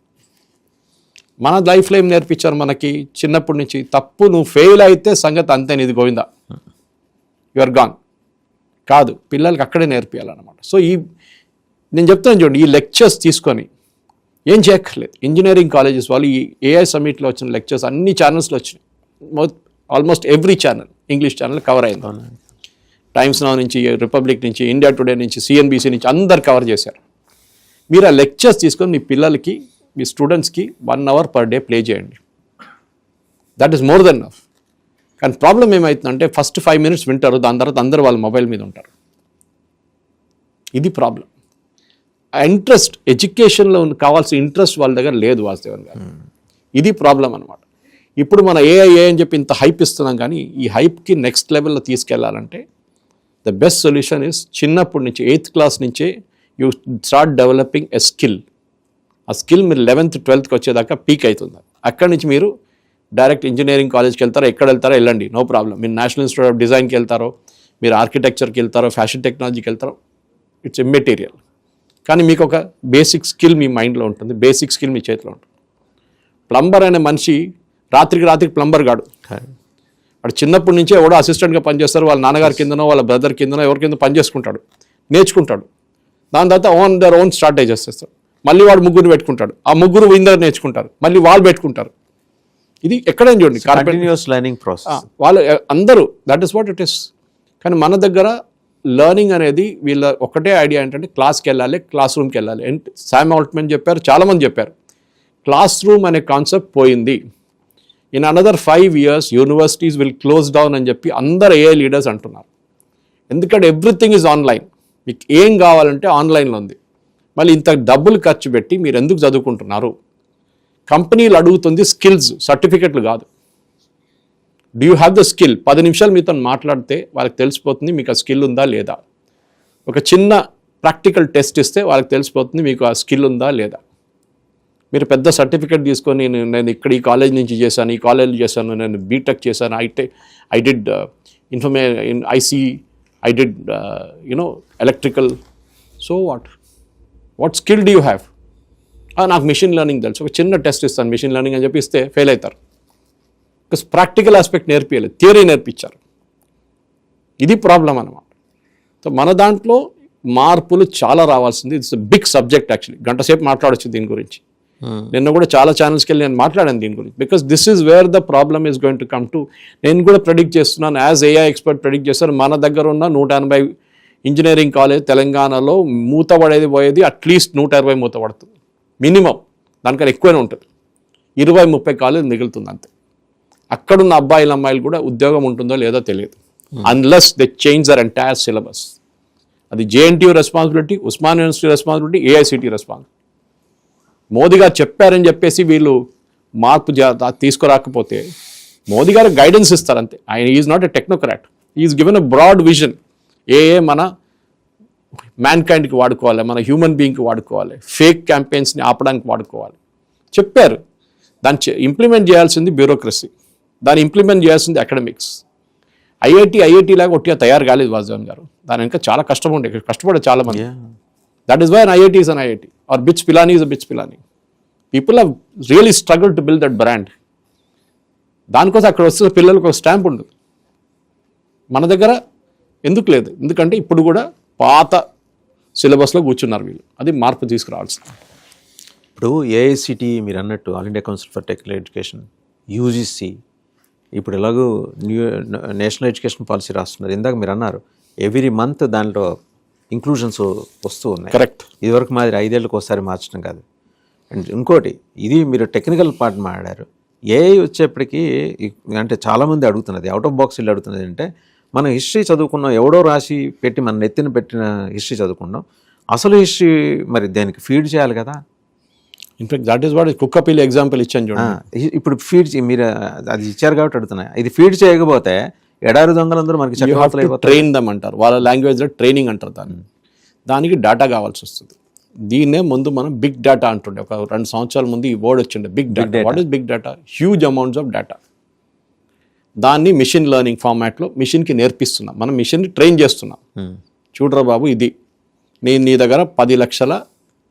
మన లైఫ్లో ఏం నేర్పించారు మనకి చిన్నప్పటి నుంచి, తప్పు నువ్వు ఫెయిల్ అయితే సంగతి అంతే, నీది గోవిందా, యువర్ గాన్. కాదు, పిల్లలకి అక్కడే నేర్పించాలన్నమాట. సో నేను చెప్తాను చూడండి, ఈ లెక్చర్స్ తీసుకొని ఏం చేయక్కర్లేదు. ఇంజనీరింగ్ కాలేజెస్ వాళ్ళు ఈ AI సమిట్లో వచ్చిన లెక్చర్స్ అన్ని ఛానల్స్లో వచ్చినాయి, almost every channel, English channel cover అయింది. టైమ్స్ నౌ నుంచి, రిపబ్లిక్ నుంచి, ఇండియా టుడే నుంచి, CNBC నుంచి అందరు కవర్ చేశారు. మీరు ఆ లెక్చర్స్ తీసుకొని మీ పిల్లలకి, మీ స్టూడెంట్స్కి 1 hour పర్ డే ప్లే చేయండి, that is more than enough. కానీ ప్రాబ్లం ఏమవుతుందంటే ఫస్ట్ 5 minutes వింటారు, దాని తర్వాత అందరూ వాళ్ళ మొబైల్ మీద ఉంటారు. ఇది ప్రాబ్లం. ఆ ఇంట్రెస్ట్, ఎడ్యుకేషన్లో కావాల్సిన ఇంట్రెస్ట్ వాళ్ళ దగ్గర లేదు వాసుదేవన్ గారు. ఇది ప్రాబ్లం అనమాట. ఇప్పుడు మన AI అని చెప్పి ఇంత హైప్ ఇస్తున్నాం, కానీ ఈ హైప్కి నెక్స్ట్ లెవెల్లో తీసుకెళ్లాలంటే ద బెస్ట్ సొల్యూషన్ ఇస్ చిన్నప్పటి నుంచి 8th క్లాస్ నుంచే you start developing a skill. ఆ స్కిల్ మీరు 11th 12th వచ్చేదాకా పీక్ అవుతుంది. అక్కడి నుంచి మీరు డైరెక్ట్ ఇంజనీరింగ్ కాలేజ్కి వెళ్తారో, ఎక్కడ వెళ్తారో వెళ్ళండి, నో ప్రాబ్లం. మీరు నేషనల్ ఇన్స్టిట్యూట్ ఆఫ్ డిజైన్కి వెళ్తారో, మీరు ఆర్కిటెక్చర్కి వెళ్తారో, ఫ్యాషన్ టెక్నాలజీకి వెళ్తారో, ఇట్స్ ఇమ్మెటీరియల్. కానీ మీకు ఒక బేసిక్ స్కిల్ మీ మైండ్లో ఉంటుంది, బేసిక్ స్కిల్ మీ చేతిలో ఉంటుంది. ప్లంబర్ అనే మనిషి రాత్రికి ప్లంబర్ గాడు, వాడు చిన్నప్పటి నుంచే ఎవడో అసిస్టెంట్గా పనిచేస్తారు, వాళ్ళ నాన్నగారి కిందనో వాళ్ళ బ్రదర్ కిందనో ఎవరి కింద పని చేసుకుంటాడు, నేర్చుకుంటాడు. దాని తర్వాత దర్ ఓన్ స్ట్రాటజీ చేస్తారు. మళ్ళీ వాడు ముగ్గురు పెట్టుకుంటాడు, ఆ ముగ్గురు ఇందరు నేర్చుకుంటారు, మళ్ళీ వాళ్ళు పెట్టుకుంటారు. ఇది ఎక్కడైనా చూడండి, కంటిన్యూస్ లెర్నింగ్ ప్రాసెస్. వాళ్ళు అందరూ, that is what it is. కానీ మన దగ్గర లెర్నింగ్ అనేది వీళ్ళ ఒకటే ఐడియా ఏంటంటే క్లాస్కి వెళ్ళాలి, క్లాస్ రూమ్కి వెళ్ళాలి. శామ్ ఆల్ట్మన్ చెప్పారు, చాలామంది చెప్పారు, క్లాస్ రూమ్ అనే కాన్సెప్ట్ పోయింది. In another 5 years universities will close down అని చెప్పి అందరు AI లీడర్స్ అంటున్నారు. ఎందుకంటే ఎవ్రీథింగ్ ఈజ్ ఆన్లైన్, మీకు ఏం కావాలంటే ఆన్లైన్లో ఉంది. మళ్ళీ ఇంత డబ్బులు ఖర్చు పెట్టి మీరు ఎందుకు చదువుకుంటున్నారు? కంపెనీలు అడుగుతుంది స్కిల్స్, సర్టిఫికెట్లు కాదు. Do you have the skill? 10 నిమిషాలు మీతో మాట్లాడితే వాళ్ళకి తెలిసిపోతుంది మీకు ఆ స్కిల్ ఉందా లేదా. ఒక చిన్న ప్రాక్టికల్ టెస్ట్ ఇస్తే వాళ్ళకి తెలిసిపోతుంది మీకు ఆ స్కిల్ ఉందా లేదా. మీరు పెద్ద సర్టిఫికెట్ తీసుకొని నేను ఇక్కడ ఈ కాలేజ్ నుంచి చేశాను, ఈ కాలేజ్ చేశాను, నేను బీటెక్ చేశాను, I did IC, I did electrical. So what skill do you have? నాకు మిషన్ లెర్నింగ్ తెలుసు, ఒక చిన్న టెస్ట్ ఇస్తాను మిషన్ లెర్నింగ్ అని చెప్పి ఇస్తే ఫెయిల్ అవుతారు. బికాస్ ప్రాక్టికల్ ఆస్పెక్ట్ నేర్పించలేదు, థియరీ నేర్పించారు. ఇది ప్రాబ్లం అన్నమాట. సో మన దాంట్లో మార్పులు చాలా రావాల్సింది. ఇట్స్ బిగ్ సబ్జెక్ట్ యాక్చువల్లీ, గంట సేపు మాట్లాడచ్చు దీని గురించి. నిన్న కూడా చాలా ఛానల్స్కి వెళ్ళి నేను మాట్లాడాను దీని గురించి. Because this is where the problem is going to come to. నేను కూడా ప్రెడిక్ట్ చేస్తున్నాను, యాజ్ AI ఎక్స్పర్ట్ ప్రెడిక్ట్ చేస్తాను, మన దగ్గర ఉన్న 180 ఇంజనీరింగ్ కాలేజ్ తెలంగాణలో మూతపడేది పోయేది అట్లీస్ట్ 120 మూతపడుతుంది మినిమం. దానికన్నా ఎక్కువనే ఉంటుంది. 20-30 కాలేజీలు మిగులుతుంది అంతే. అక్కడున్న అబ్బాయిలు అమ్మాయిలు కూడా ఉద్యోగం ఉంటుందో లేదో తెలియదు, unless they change their entire syllabus. అది JNTU responsibility, Osmania university responsibility, AICT responsibility. Modi గారు చెప్పారని చెప్పేసి వీళ్ళు మార్పు తీసుకురాకపోతే మోదీ గారు గైడెన్స్ ఇస్తారు అంతే. ఆయన is not a technocrat, is given a broad vision. మన మ్యాన్ కైండ్కి వాడుకోవాలి, మన హ్యూమన్ బీయింగ్కి వాడుకోవాలి, ఫేక్ క్యాంపెయిన్స్ని ఆపడానికి వాడుకోవాలి చెప్పారు. దాన్ని ఇంప్లిమెంట్ చేయాల్సింది బ్యూరోక్రసీ, దాన్ని ఇంప్లిమెంట్ చేయాల్సింది అకాడమిక్స్. ఐఐటి లాగా ఒట్టిగా తయారు కాలేదు వాజ్పేయి గారు, దాని ఇంకా చాలా కష్టపడే చాలా మంది. That is why an IIT is an IIT or BITS Pilani is a BITS Pilani. People have really struggle to build that brand. దానికోసం అక్కడ వస్తున్న పిల్లలకు ఒక స్టాంప్ ఉండదు, మన దగ్గర ఎందుకు లేదు? ఎందుకంటే ఇప్పుడు కూడా పాత సిలబస్లో కూర్చున్నారు వీళ్ళు. అది మార్పు తీసుకురావాల్సింది. ఇప్పుడు AICT మీరు అన్నట్టు all India council for technical education, UGC ఇప్పుడు ఎలాగో నేషనల్ ఎడ్యుకేషన్ పాలసీ రాస్తున్నారు. ఇందాక మీరు అన్నారు ఎవ్రీ మంత్ దాంట్లో ఇంక్లూజన్స్ వస్తూ ఉన్నాయి. కరెక్ట్. ఇదివరకు మాదిరి 5 ఏళ్ళకి ఒకసారి మార్చడం కాదు. అండ్ ఇంకోటి, ఇది మీరు టెక్నికల్ పార్ట్ మాట్లాడారు. AI వచ్చేప్పటికీ అంటే చాలామంది అడుగుతున్నది, అవుట్ ఆఫ్ బాక్స్ అడుగుతున్నది అంటే, మనం హిస్టరీ చదువుకున్నాం, ఎవడో రాసి పెట్టి మన నెత్తిన పెట్టిన హిస్టరీ చదువుకున్నాం, అసలు హిస్టరీ మరి దానికి ఫీడ్ చేయాలి కదా. ఇన్ఫాక్ట్ దట్ ఈస్ వాట్ కుక్కపిల్లి ఎగ్జాంపుల్ ఇచ్చాను చూడండి. ఇప్పుడు ఫీడ్ మీరు అది ఇచ్చారు కాబట్టి అడుగుతున్నా, ఇది ఫీడ్ చేయకపోతే ఎడారి దొంగలందరూ మనకి ట్రైన్ దమ్ అంటారు, వాళ్ళ లాంగ్వేజ్లో ట్రైనింగ్ అంటారు దాన్ని. దానికి డేటా కావాల్సి వస్తుంది. దీన్నే ముందు మనం బిగ్ డేటా అంటుండే. ఒక 2 సంవత్సరాల ముందు ఈ వర్డ్ వచ్చిండే, big data. What is big data? Huge amounts of data. దాన్ని మిషన్ లెర్నింగ్ ఫార్మాట్లో మిషన్కి నేర్పిస్తున్నాం, మనం మిషన్ని ట్రైన్ చేస్తున్నాం. చూడరా బాబు, ఇది నేను నీ దగ్గర 10 లక్షల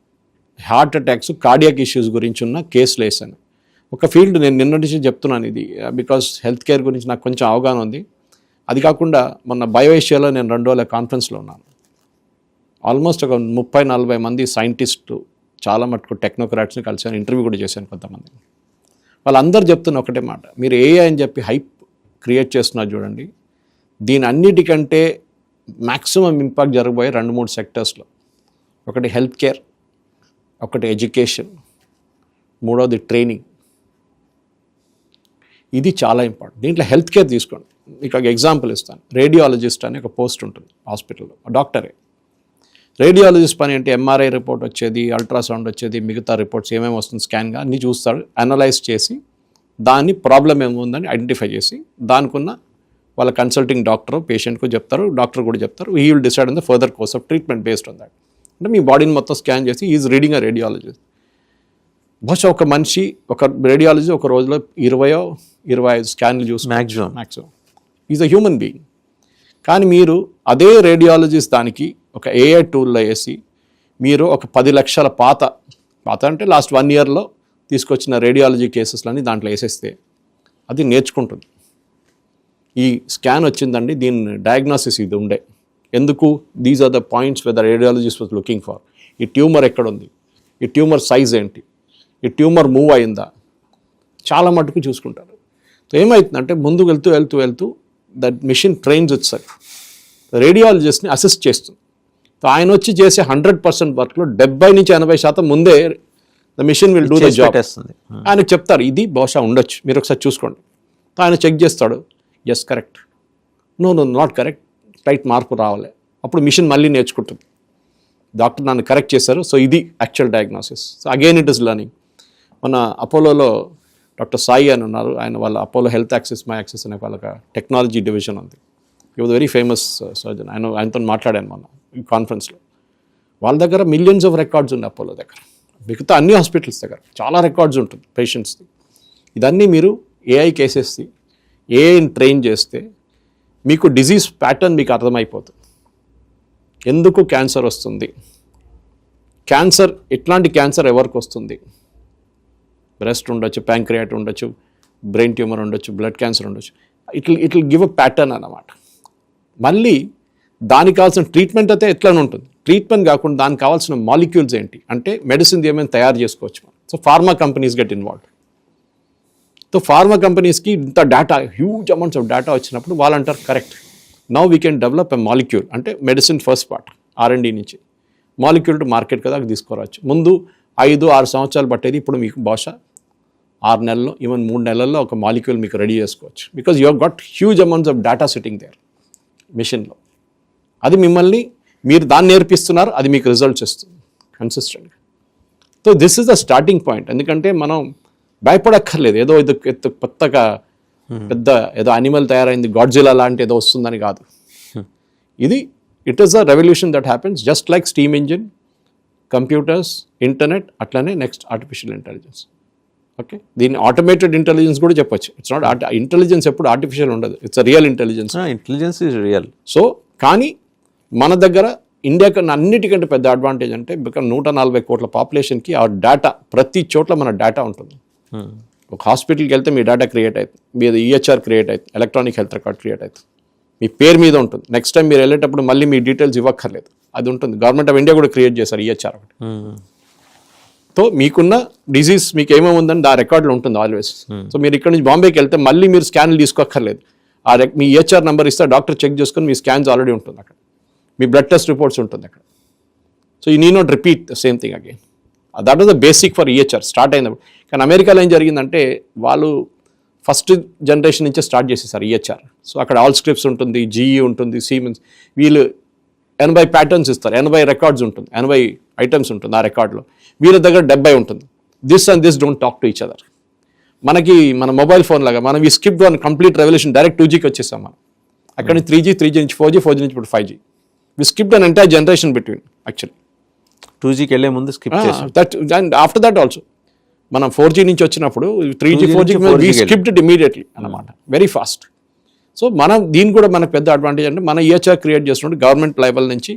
హార్ట్ అటాక్స్, కార్డియాక్ ఇష్యూస్ గురించి ఉన్న కేసులు వేసాను. ఒక ఫీల్డ్ నేను నిన్నటి నుంచి చెప్తున్నాను ఇది, బికాస్ హెల్త్ కేర్ గురించి నాకు కొంచెం అవగాహన ఉంది. అది కాకుండా మొన్న బయోఏషియాలో నేను 2 రోజుల కాన్ఫరెన్స్లో ఉన్నాను. ఆల్మోస్ట్ ఒక 30-40 మంది సైంటిస్టు, చాలా మటుకు టెక్నోక్రాట్స్ని కలిసాను, ఇంటర్వ్యూ కూడా చేశాను కొంతమంది. వాళ్ళందరూ చెప్తున్న ఒకటే మాట, మీరు AI అని చెప్పి హైప్ క్రియేట్ చేస్తున్నారు చూడండి, దీని అన్నిటికంటే మ్యాక్సిమం ఇంపాక్ట్ జరగబోయే 2-3 సెక్టర్స్లో. ఒకటి హెల్త్ కేర్, ఒకటి ఎడ్యుకేషన్, మూడోది ట్రైనింగ్. ఇది చాలా ఇంపార్టెంట్. దీంట్లో హెల్త్ కేర్ తీసుకోండి. మీకు ఒక ఎగ్జాంపుల్ ఇస్తాను. రేడియాలజిస్ట్ అనే ఒక పోస్ట్ ఉంటుంది హాస్పిటల్లో, డాక్టరే. రేడియాలజిస్ట్ పని అంటే MRI రిపోర్ట్ వచ్చేది, అల్ట్రాసౌండ్ వచ్చేది, మిగతా రిపోర్ట్స్ ఏమేమి వస్తుంది స్కాన్గా అన్నీ చూస్తాడు, అనలైజ్ చేసి దాన్ని ప్రాబ్లం ఏముందని ఐడెంటిఫై చేసి దానికున్న వాళ్ళ కన్సల్టింగ్ డాక్టర్ పేషెంట్కు చెప్తారు, డాక్టర్ కూడా చెప్తారు. He will decide on the further course of treatment based on that. అంటే మీ బాడీని మొత్తం స్కాన్ చేసి ఈజ్ రీడింగ్ అ రేడియాలజిస్ట్. బహుశా ఒక మనిషి, ఒక రేడియాలజీ ఒక రోజులో 20-25 స్కాన్లు చూసి maximum is a human being. కానీ మీరు అదే రేడియాలజిస్ట్ దానికి ఒక AI టూల్లో వేసి మీరు ఒక 10 లక్షల పాత అంటే లాస్ట్ 1 ఇయర్లో తీసుకొచ్చిన రేడియాలజీ కేసెస్లని దాంట్లో వేసేస్తే అది నేర్చుకుంటుంది. ఈ స్కాన్ వచ్చిందండి, దీని డయాగ్నోసిస్ ఇది ఉండే, ఎందుకు, these are the points where the radiologist was looking for. ఈ ట్యూమర్ ఎక్కడుంది, ఈ ట్యూమర్ సైజ్ ఏంటి, ఈ ట్యూమర్ మూవ్ అయిందా, చాలా మటుకు చూసుకుంటారు. సో ఏమవుతుందంటే ముందుకు వెళ్తూ దట్ మిషన్ ట్రైన్స్ ఇట్సెల్ఫ్ రేడియాలజిస్ట్ని అసిస్ట్ చేస్తుంది. సో ఆయన వచ్చి చేసే 100% వర్క్లో 70-80% ముందే the machine will do the job. ఆయనకు చెప్తారు ఇది బహుశా ఉండొచ్చు, మీరు ఒకసారి చూసుకోండి. ఆయన చెక్ చేస్తాడు, yes correct, no not correct, right మార్పు రావాలి. అప్పుడు మిషన్ మళ్ళీ నేర్చుకుంటుంది, డాక్టర్ నన్ను కరెక్ట్ చేశారు, సో ఇది actual diagnosis. So again it is learning. మన అపోలోలో డాక్టర్ సాయి అని ఉన్నారు, ఆయన వాళ్ళ Apollo health access my access అనే వాళ్ళకి టెక్నాలజీ డివిజన్ ఉంది. ఈ వాజ్ వెరీ ఫేమస్ సర్జన్. ఆయనతో మాట్లాడాను మొన్న ఈ కాన్ఫరెన్స్లో. వాళ్ళ దగ్గర మిలియన్స్ ఆఫ్ రికార్డ్స్ ఉన్నాయి అపోలో దగ్గర, మిగతా అన్ని హాస్పిటల్స్ దగ్గర చాలా రికార్డ్స్ ఉంటుంది పేషెంట్స్ది. ఇదన్నీ మీరు AI కేసెస్ది AIని ట్రైన్ చేస్తే మీకు డిజీజ్ ప్యాటర్న్ మీకు అర్థమైపోతుంది. ఎందుకు క్యాన్సర్ వస్తుంది, క్యాన్సర్ ఎట్లాంటి క్యాన్సర్ ఎవరికి వస్తుంది, బ్రెస్ట్ ఉండొచ్చు, ప్యాంక్రియాట్ ఉండొచ్చు, బ్రెయిన్ ట్యూమర్ ఉండొచ్చు, బ్లడ్ క్యాన్సర్ ఉండొచ్చు. It will give a pattern అన్నమాట. మళ్ళీ దానికి కావాల్సిన ట్రీట్మెంట్ అయితే ఎట్లనే ఉంటుంది. ట్రీట్మెంట్ కాకుండా దానికి కావాల్సిన మాలిక్యూల్స్ ఏంటి అంటే మెడిసిన్ ఏమైనా తయారు చేసుకోవచ్చు. So pharma companies get involved. So pharma కంపెనీస్కి ఇంత data, huge amounts of data వచ్చినప్పుడు వాళ్ళు అంటారు correct, now we can develop a molecule. అంటే మెడిసిన్ ఫస్ట్ పార్ట్ R&D నుంచి మాలిక్యూల్ టు మార్కెట్ కదా తీసుకురావచ్చు. ముందు 5-6 సంవత్సరాలు పట్టేది ఇప్పుడు మీకు బహుశా 6 నెలల్లో, ఈవెన్ 3 నెలల్లో ఒక మాలిక్యూల్ మీకు రెడీ చేసుకోవచ్చు. Because you got huge amounts of data sitting there మిషన్లో. అది మిమ్మల్ని, మీరు దాన్ని నేర్పిస్తున్నారు, అది మీకు రిజల్ట్స్ ఇస్తుంది కన్సిస్టెంట్గా. So this is the starting point. ఎందుకంటే మనం భయపడక్కర్లేదు ఏదో ఇది కొత్తగా పెద్ద ఏదో అనిమల్ తయారైంది గాడ్జిలా లాంటి ఏదో వస్తుందని కాదు. ఇది it is a revolution that happens just like steam engine, computers, internet, అట్లనే నెక్స్ట్ ఆర్టిఫిషియల్ ఇంటెలిజెన్స్. ఓకే, దీన్ని ఆటోమేటెడ్ ఇంటెలిజెన్స్ కూడా చెప్పొచ్చు. ఇట్స్ నాట్ ఇంటెలిజెన్స్ ఎప్పుడు ఆర్టిఫిషియల్ ఉండదు, it's real intelligence. Intelligence is real. So కానీ మన దగ్గర ఇండియా కన్నా అన్నిటికంటే పెద్ద అడ్వాంటేజ్ అంటే బికాజ్ 140 కోట్ల పాపులేషన్కి ఆ డేటా, ప్రతి చోట్ల మన డేటా ఉంటుంది. ఒక హాస్పిటల్కి వెళ్తే మీ డేటా క్రియేట్ అవుతుంది, మీది ఈహెచ్ఆర్ క్రియేట్ అవుతుంది, ఎలక్ట్రానిక్ హెల్త్ రికార్డ్ క్రియేట్ అవుతుంది, మీ పేరు మీద ఉంటుంది. నెక్స్ట్ టైం మీరు వెళ్ళేటప్పుడు మళ్ళీ మీ డీటెయిల్స్ ఇవ్వక్కర్లేదు, అది ఉంటుంది. గవర్నమెంట్ ఆఫ్ ఇండియా కూడా క్రియేట్ చేశారు ఈహెచ్ఆర్ ఒకటి. సో మీకున్న డిజీజ్ మీకు ఏమేమి ఉందని ఆ రికార్డులో ఉంటుంది ఆల్వేస్. సో మీరు ఇక్కడ నుంచి బాంబేకి వెళ్తే మళ్ళీ మీరు స్కాన్లు తీసుకోక్కర్లేదు, మీ ఈహెచ్ఆర్ నెంబర్ ఇస్తే డాక్టర్ చెక్ చేసుకొని మీ స్కాన్స్ ఆల్రెడీ ఉంటుంది అక్కడ, మీ బ్లడ్ టెస్ట్ రిపోర్ట్స్ ఉంటుంది అక్కడ. So you need not repeat the same thing again. That was the basic for EHR start అయినప్పుడు. కానీ అమెరికాలో ఏం జరిగిందంటే వాళ్ళు ఫస్ట్ జనరేషన్ నుంచే స్టార్ట్ చేసేసారు ఈహెచ్ఆర్. సో అక్కడ ఆల్ స్క్రిప్ట్స్ ఉంటుంది, జీఈ ఉంటుంది, సీమెన్స్. వీళ్ళు 80 ప్యాటర్న్స్ ఇస్తారు, 80 రికార్డ్స్ ఉంటుంది, 80 ఐటమ్స్ ఉంటుంది ఆ రికార్డులో. వీళ్ళ దగ్గర 70 ఉంటుంది. This and this don't talk to each other. మనకి మన మొబైల్ ఫోన్ లాగా మనం ఈ skip one complete revolution direct 2Gకి వచ్చేసాం మనం. అక్కడ నుంచి 3G, 3G నుంచి 4G, 4G నుంచి ఇప్పుడు 5G. We skipped an entire generation between actually. 2Gకి వెళ్ళే ముందు స్కిప్ చేసాం. అండ్ ఆఫ్టర్ దట్ ఆల్సో మనం 4G నుంచి వచ్చినప్పుడు 3G, 4G వి స్కిప్డ్ ఇమీడియట్లీ అన్నమాట, వెరీ ఫాస్ట్. సో మనం దీని కూడా మనకు పెద్ద అడ్వాంటేజ్ అంటే మన ఈహెచ్ఆర్ క్రియేట్ చేస్తున్నట్టు గవర్నమెంట్ లెవెల్ నుంచి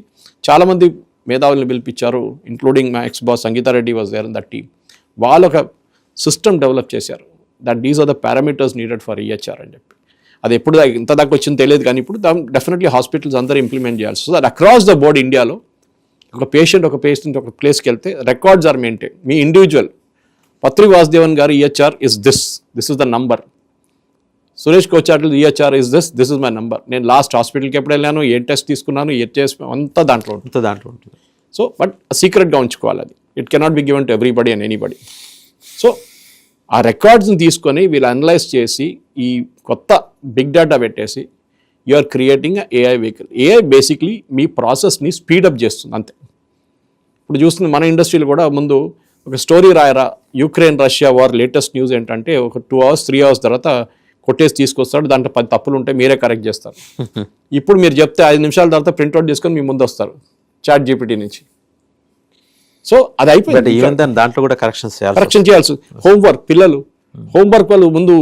చాలామంది మేధావులను పిలిపించారు, including my ex boss Sangeetha Reddy was there in that team. వాళ్ళు ఒక సిస్టమ్ డెవలప్ చేశారు that these are the parameters needed for EHR అని చెప్పి. అది ఎప్పుడు ఇంత దాకా వచ్చిందో తెలియదు, కానీ ఇప్పుడు డెఫినెట్లీ హాస్పిటల్స్ అందరూ ఇంప్లిమెంట్ చేయాలి. So that across the board ఇండియాలో ఒక పేషెంట్ ఒక ప్లేస్కి వెళ్తే రికార్డ్స్ ఆర్ మెయింటైన్. మీ individual Patri Vasudevan garu EHR is this is the number. Suresh కోచార్లు EHR is this is my number. నేను లాస్ట్ హాస్పిటల్కి ఎప్పుడు వెళ్ళాను, ఏ టెస్ట్ తీసుకున్నాను, ఏ టెస్ట్ అంతా దాంట్లో ఉంటుంది. సో బట్ సీక్రెట్గా ఉంచుకోవాలి అది. It cannot be given to everybody and anybody. So ఆ రికార్డ్స్ని తీసుకొని వీళ్ళు అనలైజ్ చేసి ఈ కొత్త బిగ్ డేటా పెట్టేసి you are creating AI vehicle. AI basically మీ ప్రాసెస్ని స్పీడప్ చేస్తుంది అంతే. ఇప్పుడు చూస్తుంది మన ఇండస్ట్రీలో కూడా ముందు ఒక స్టోరీ రాయరా, Ukraine Russia war latest news ఏంటంటే ఒక 2 hours 3 hours తర్వాత కొట్టేసి తీసుకొస్తాడు, దాంట్లో 10 తప్పులు ఉంటే మీరే కరెక్ట్ చేస్తారు. ఇప్పుడు మీరు చెప్తే 5 నిమిషాల తర్వాత ప్రింట్అవుట్ చేసుకొని మీ ముందు వస్తారు చాట్ జీపీటీ నుంచి. సో అది అయిపోయింది. దాంట్లో కూడా కరెక్షన్ చేయాల్సి. హోంవర్క్ పిల్లలు హోంవర్క్ వాళ్ళు ముందు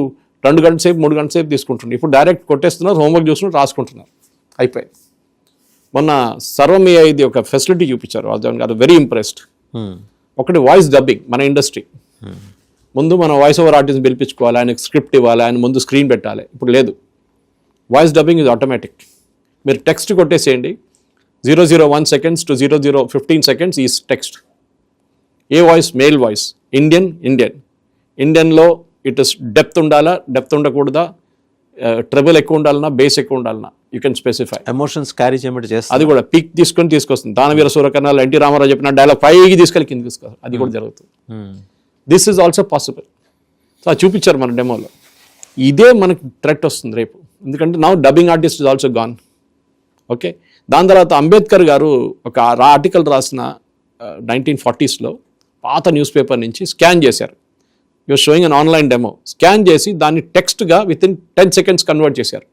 2 గంటల సేపు 3 గంటల సేపు తీసుకుంటున్నారు, ఇప్పుడు డైరెక్ట్ కొట్టేస్తున్నారు, హోంవర్క్ చూస్తున్నారు, రాసుకుంటున్నారు, అయిపోయింది. మొన్న సర్వం ఏఐది ఒక ఫెసిలిటీ చూపించారు వాసుదేవన్ గారు, వెరీ ఇంప్రెస్డ్. ఒకటి వాయిస్ డబ్బింగ్. మన ఇండస్ట్రీ ముందు మనం వాయిస్ ఓవర్ ఆర్టిస్ట్ పిలిపించుకోవాలి, ఆయనకు స్క్రిప్ట్ ఇవ్వాలి, ఆయన ముందు స్క్రీన్ పెట్టాలి. ఇప్పుడు లేదు, వాయిస్ డబ్బింగ్ ఇస్ ఆటోమేటిక్. మీరు టెక్స్ట్ కొట్టేసేయండి, 001 seconds to 0015 seconds ఈ టెక్స్ట్. ఏ వాయిస్, మెయిల్ వాయిస్, ఇండియన్లో ఇట్ ఇస్ డెప్త్ ఉండాలా, డెప్త్ ఉండకూడదా, ట్రబుల్ ఎక్కువ ఉండాలన్నా, బేస్ ఎక్కువ ఉండాలన్నా, you can specify. Emotions carry చేయమంటే చేస్తుంది, అది కూడా పీక్ తీసుకొస్తుంది. దానవీర సూరకర్ణాలు, ఎన్టీ రామారావు చెప్పిన డైలాగ్ 5కి తీసుకెళ్ళి కింద తీసుకొస్తారు, అది కూడా జరుగుతుంది. This is also possible. So అది చూపించారు మన డెమోలో. ఇదే మనకి థ్రెట్ వస్తుంది రేపు, ఎందుకంటే now dubbing artist is also gone. Okay, దాని తర్వాత అంబేద్కర్ గారు ఒక ఆర్టికల్ రాసిన 1940s పాత న్యూస్ పేపర్ నుంచి స్కాన్ చేశారు. You're showing an online demo. Scan చేసి దాన్ని టెక్స్ట్గా వితిన్ 10 seconds కన్వర్ట్ చేశారు.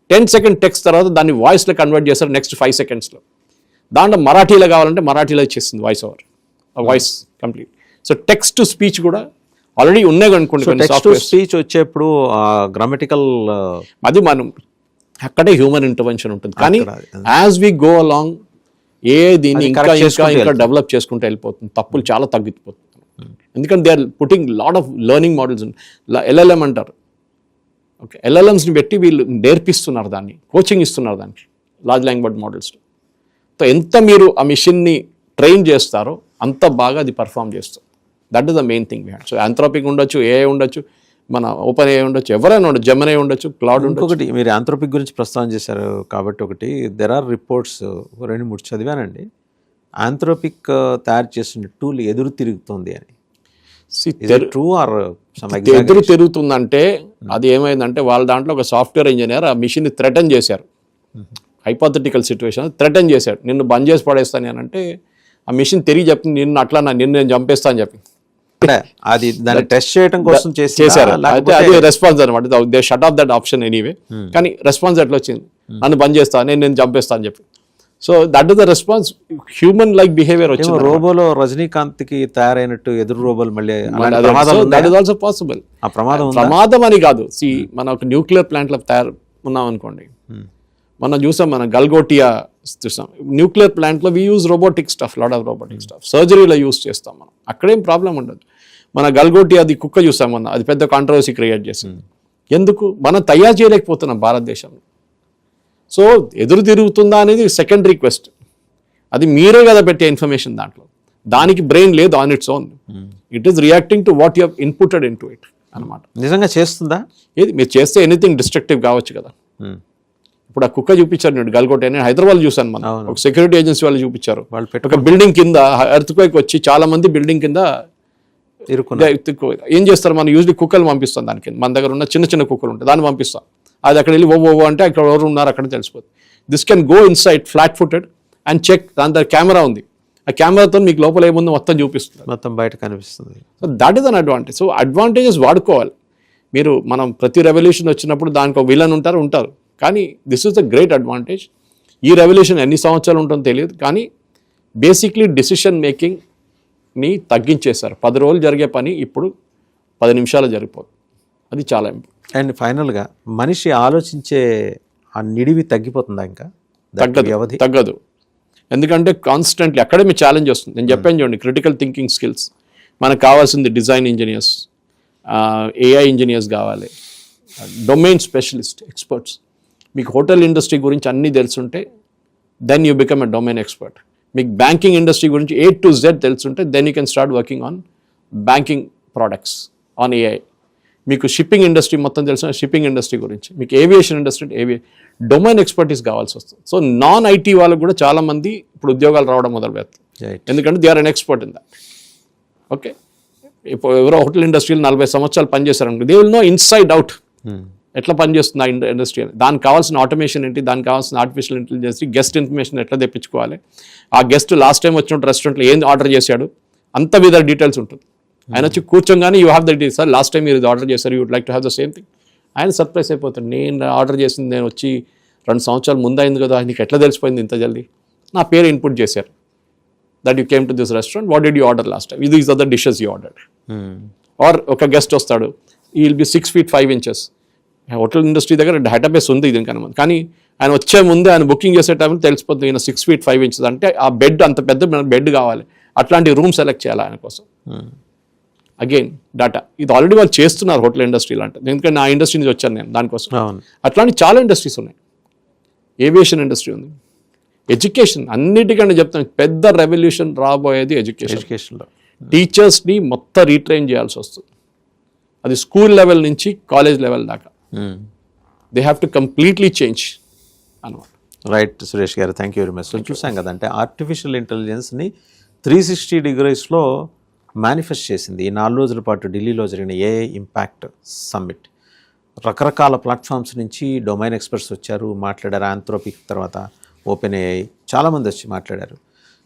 10 second టెక్స్ట్ తర్వాత దాన్ని వాయిస్లో కన్వర్ట్ చేశారు నెక్స్ట్ 5 seconds. దాంట్లో మరాఠీలో కావాలంటే మరాఠీలో ఇచ్చేసింది voice over, voice complete. So text to speech కూడా ఆల్రెడీ ఉన్నాయి అనుకోండి. టెక్స్ట్ టు స్పీచ్ వచ్చేప్పుడు గ్రామటికల్ అది మనం అక్కడే హ్యూమన్ ఇంటర్వెన్షన్ ఉంటుంది. కానీ యాజ్ వి గో అలాంగ్ దీన్ని ఇంకా డెవలప్ చేసుకుంటూ వెళ్ళిపోతుంది, తప్పులు చాలా తగ్గిపోతుంది. ఎందుకంటే they are putting lot of learning models. LLM అంటారు. ఓకే, LLMస్ని పెట్టి వీళ్ళు నేర్పిస్తున్నారు, దాన్ని కోచింగ్ ఇస్తున్నారు దానికి, లార్జ్ లాంగ్వేజ్ మోడల్స్. సో ఎంత మీరు ఆ మిషన్ని ట్రైన్ చేస్తారో అంత బాగా అది పర్ఫామ్ చేస్తుంది. That is the main thing behind. So Anthropic ఉండొచ్చు, ఏఐ ఉండొచ్చు, మన ఓపెన్ ఏఐ ఉండొచ్చు, ఎవరైనా ఉండొచ్చు, జెమినీ ఉండొచ్చు, క్లౌడ్ ఉండొచ్చు. ఒకటి మీరు ఆంథ్రోపిక్ గురించి ప్రస్తావన చేశారు కాబట్టి, ఒకటి దెర్ ఆర్ రిపోర్ట్స్ 2-3 చదివానండి. ఆంథ్రోపిక్ తయారు చేసిన టూల్ ఎదురు తిరుగుతుంది అని. ట్రూ ఆర్ ఎదురు తిరుగుతుందంటే అది ఏమైందంటే వాళ్ళ దాంట్లో ఒక సాఫ్ట్వేర్ ఇంజనీర్ ఆ మిషన్ థ్రెటన్ చేశారు. హైపోథెటికల్ సిచ్యువేషన్ థ్రెటన్ చేశాడు, నిన్ను బంద్ చేసి పడేస్తాను అని అంటే ఆ మిషన్ తిరిగి చెప్పింది నిన్ను అట్లా నిన్ను నేను చంపేస్తా అని చెప్పి అది దాన్ని టెస్ట్ చేయడం కోసం చేశారు. అయితే అది రెస్పాన్స్ అనమాట, they shut off that option anyway. కానీ రెస్పాన్స్ ఎట్లా వచ్చింది, నన్ను బంద్ చేస్తా నేను చంపేస్తా అని చెప్పి. So that is the response, human like behaviour వచ్చింది. రోబోలో రజనీకాంత్ కి తయారైనట్టు ఎదురు రోబోలు మళ్ళీ దట్ ఇస్ ఆల్సో పాసిబుల్. ఆ ప్రమాదం అని కాదు, మన ఒక న్యూక్లియర్ ప్లాంట్ లో తయారు ఉన్నాం అనుకోండి, మనం చూసాం, మన గల్గోటియా చూసాం, న్యూక్లియర్ ప్లాంట్లో we use robotic stuff, lot of robotic stuff, సర్జరీలో యూజ్ చేస్తాం మనం, అక్కడేం ప్రాబ్లం ఉండదు. మన గల్గోటి అది కుక్క చూసాం మనం, అది పెద్ద కాంట్రవర్సీ క్రియేట్ చేసింది. ఎందుకు మనం తయారు చేయలేకపోతున్నాం భారతదేశంలో. సో ఎదురు తిరుగుతుందా అనేది సెకండరీ క్వెస్ట్, అది మీరే కదా పెట్టే ఇన్ఫర్మేషన్ దాంట్లో, దానికి బ్రెయిన్ లేదు on its own, it is reacting to what you have inputted in to it అనమాట. నిజంగా చేస్తుందా? ఏది మీరు చేస్తే ఎనీథింగ్ డిస్ట్రక్టివ్ కావచ్చు కదా. ఇప్పుడు ఆ కుక్క చూపించారు నేను గల్గోటి అని హైదరాబాద్ చూసాను, మనం ఒక సెక్యూరిటీ ఏజెన్సీ వాళ్ళు చూపించారు. ఒక బిల్డింగ్ కింద ఎర్త్క్వేక్ వచ్చి చాలా మంది బిల్డింగ్ కింద ఏం చేస్తారు, మనం యూజువల్లీ కుక్కలు పంపిస్తాం దాని కింద, మన దగ్గర ఉన్న చిన్న చిన్న కుక్కలు ఉంటాయి, దాన్ని పంపిస్తాం. అది అక్కడ వెళ్ళి ఓ అంటే అక్కడ ఎవరు ఉన్నారు అక్కడ తెలిసిపోతుంది. This can go inside flat footed and check, దాని దగ్గర కెమెరా ఉంది, ఆ కెమెరాతో మీకు లోపల ఏముందో మొత్తం చూపిస్తుంది, మొత్తం బయట కనిపిస్తుంది. So that is an advantage. So advantages వాడుకోవాలి మీరు. మనం ప్రతి రెవల్యూషన్ వచ్చినప్పుడు దానికి ఒక విలన్ ఉంటారు, కానీ this is the great advantage. ఈ రెవల్యూషన్ ఎన్ని సంవత్సరాలు ఉంటుందో తెలియదు, కానీ బేసిక్లీ డెసిషన్ మేకింగ్ని తగ్గించేశారు. 10 రోజులు జరిగే పని ఇప్పుడు 10 నిమిషాలు జరిగిపోతుంది, అది చాలా ఇంపార్టెంట్. అండ్ ఫైనల్గా మనిషి ఆలోచించే ఆ నిడివి తగ్గిపోతుందా? ఇంకా తగ్గదు, ఎందుకంటే కాన్స్టెంట్లీ అక్కడే మీ ఛాలెంజ్ వస్తుంది. నేను చెప్పాను చూడండి, క్రిటికల్ థింకింగ్ స్కిల్స్ మనకు కావాల్సింది, డిజైన్ ఇంజనీర్స్, ఏఐ ఇంజనీర్స్ కావాలి, డొమైన్ స్పెషలిస్ట్, ఎక్స్పర్ట్స్. మీకు హోటల్ ఇండస్ట్రీ గురించి అన్నీ తెలుసుంటే then you become a domain expert. మీకు బ్యాంకింగ్ ఇండస్ట్రీ గురించి A to Z తెలుసుంటే then you can start working on banking products on AI. మీకు షిప్పింగ్ ఇండస్ట్రీ మొత్తం తెలిసిన షిప్పింగ్ ఇండస్ట్రీ గురించి, మీకు ఏవియేషన్ ఇండస్ట్రీ డొమైన్ ఎక్స్పర్టీస్ కావాల్సి వస్తుంది. సో నాన్ ఐటీ వాళ్ళకు కూడా చాలా మంది ఇప్పుడు ఉద్యోగాలు రావడం మొదలు పెడతారు, ఎందుకంటే they are an expert in that. Okay, ఇప్పుడు ఎవరో హోటల్ ఇండస్ట్రీలో 40 సంవత్సరాలు పనిచేశారనుకో, they will know inside out ఎట్లా పనిచేస్తుంది ఆ ఇండస్ట్రీ అని. దానికి కావాల్సిన ఆటోమేషన్ ఏంటి, దానికి కావాల్సిన ఆర్టిఫిషియల్ ఇంటెలిజెన్స్, గెస్ట్ ఇన్ఫర్మేషన్ ఎట్లా తెప్పించుకోవాలి, ఆ గెస్ట్ లాస్ట్ టైం వచ్చినప్పుడు రెస్టారెంట్లో ఏం ఆర్డర్ చేశాడు, అంత విధ డీటెయిల్స్ ఉంటుంది. ఆయన వచ్చి కూర్చోగానే you have the details, sir last time మీరు ఇది ఆర్డర్ చేశారు, you would like to have the same thing. ఆయన సర్ప్రైజ్ అయిపోతాడు, నేను ఆర్డర్ చేసింది నేను వచ్చి 2 సంవత్సరాలు ముందు అయింది కదా, నీకు ఎట్లా తెలిసిపోయింది ఇంత జల్దీ, నా పేరు ఇన్పుట్ చేశారు, that you came to this restaurant, what did you order last time, ఇది is other dishes you order. Or ఒక గెస్ట్ వస్తాడు, he will be 6 feet 5 inches. Hotel industry దగ్గర డేటాబేస్ ఉంది దీనికన్నా, కానీ ఆయన వచ్చే ముందే ఆయన బుకింగ్ చేసే టైంలో తెలిసిపోతుంది ఈయన 6 feet 5 inches అంటే ఆ బెడ్ అంత పెద్ద బెడ్ కావాలి, అట్లాంటి రూమ్ సెలెక్ట్ చేయాలి ఆయన కోసం. అగైన్ డేటా, ఇది ఆల్రెడీ వాళ్ళు చేస్తున్నారు హోటల్ ఇండస్ట్రీలో, అంటే ఎందుకంటే నా ఇండస్ట్రీ నుంచి వచ్చాను నేను దానికోసం. అట్లాంటి చాలా ఇండస్ట్రీస్ ఉన్నాయి, ఏవియేషన్ ఇండస్ట్రీ ఉంది, ఎడ్యుకేషన్, అన్నిటికంటే చెప్తాను పెద్ద రెవల్యూషన్ రాబోయేది ఎడ్యుకేషన్లో. టీచర్స్ని మొత్తం రీట్రైన్ చేయాల్సి వస్తుంది, అది స్కూల్ లెవెల్ నుంచి కాలేజ్ లెవెల్ దాకా. They have to completely change అనమాట. Right Suresh garu, thank you very much. చూసాం కదంటే ఆర్టిఫిషియల్ ఇంటెలిజెన్స్ని 360 degreesలో మేనిఫెస్ట్ చేసింది ఈ 4 రోజుల పాటు ఢిల్లీలో జరిగిన ఏఐ ఇంపాక్ట్ సమ్మిట్. రకరకాల ప్లాట్ఫామ్స్ నుంచి డొమైన్ ఎక్స్పర్ట్స్ వచ్చారు, మాట్లాడారు. ఆంథ్రోపిక్ తర్వాత ఓపెన్ ఏఐ చాలామంది వచ్చి మాట్లాడారు.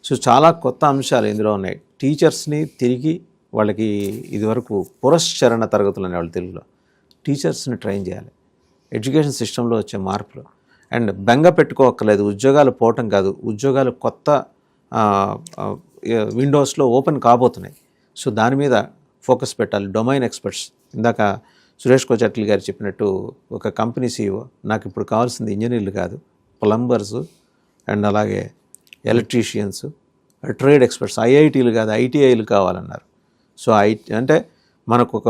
సో చాలా కొత్త అంశాలు ఇందులో ఉన్నాయి. టీచర్స్ని తిరిగి వాళ్ళకి ఇదివరకు పురశ్చరణ తరగతులు అనేవాళ్ళు తెలుగులో, టీచర్స్ని ట్రైన్ చేయాలి. ఎడ్యుకేషన్ సిస్టంలో వచ్చే మార్పులు అండ్ బెంగ పెట్టుకోక్కర్లేదు, ఉద్యోగాలు పోవటం కాదు, ఉద్యోగాలు కొత్త విండోస్లో ఓపెన్ కాబోతున్నాయి. సో దాని మీద ఫోకస్ పెట్టాలి. డొమైన్ ఎక్స్పర్ట్స్, ఇందాక సురేష్ కోచట్ల గారు చెప్పినట్టు ఒక కంపెనీ CEO, నాకు ఇప్పుడు కావాల్సింది ఇంజనీర్లు కాదు, ప్లంబర్స్ అండ్ అలాగే ఎలక్ట్రీషియన్స్, ట్రేడ్ ఎక్స్పర్ట్స్, IITలు కాదు ITIలు కావాలన్నారు. సో అంటే మనకు ఒక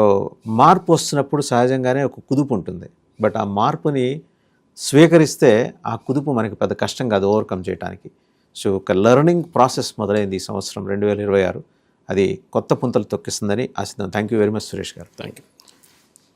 మార్పు వస్తున్నప్పుడు సహజంగానే ఒక కుదుపు ఉంటుంది, బట్ ఆ మార్పుని స్వీకరిస్తే ఆ కుదుపు మనకి పెద్ద కష్టం కాదు ఓవర్కమ్ చేయడానికి. సో ఒక లెర్నింగ్ ప్రాసెస్ మొదలైంది ఈ సంవత్సరం 2026, అది కొత్త పుంతలు తొక్కిస్తుందని ఆశిద్దాం. Thank you very much Suresh garu. Thank you.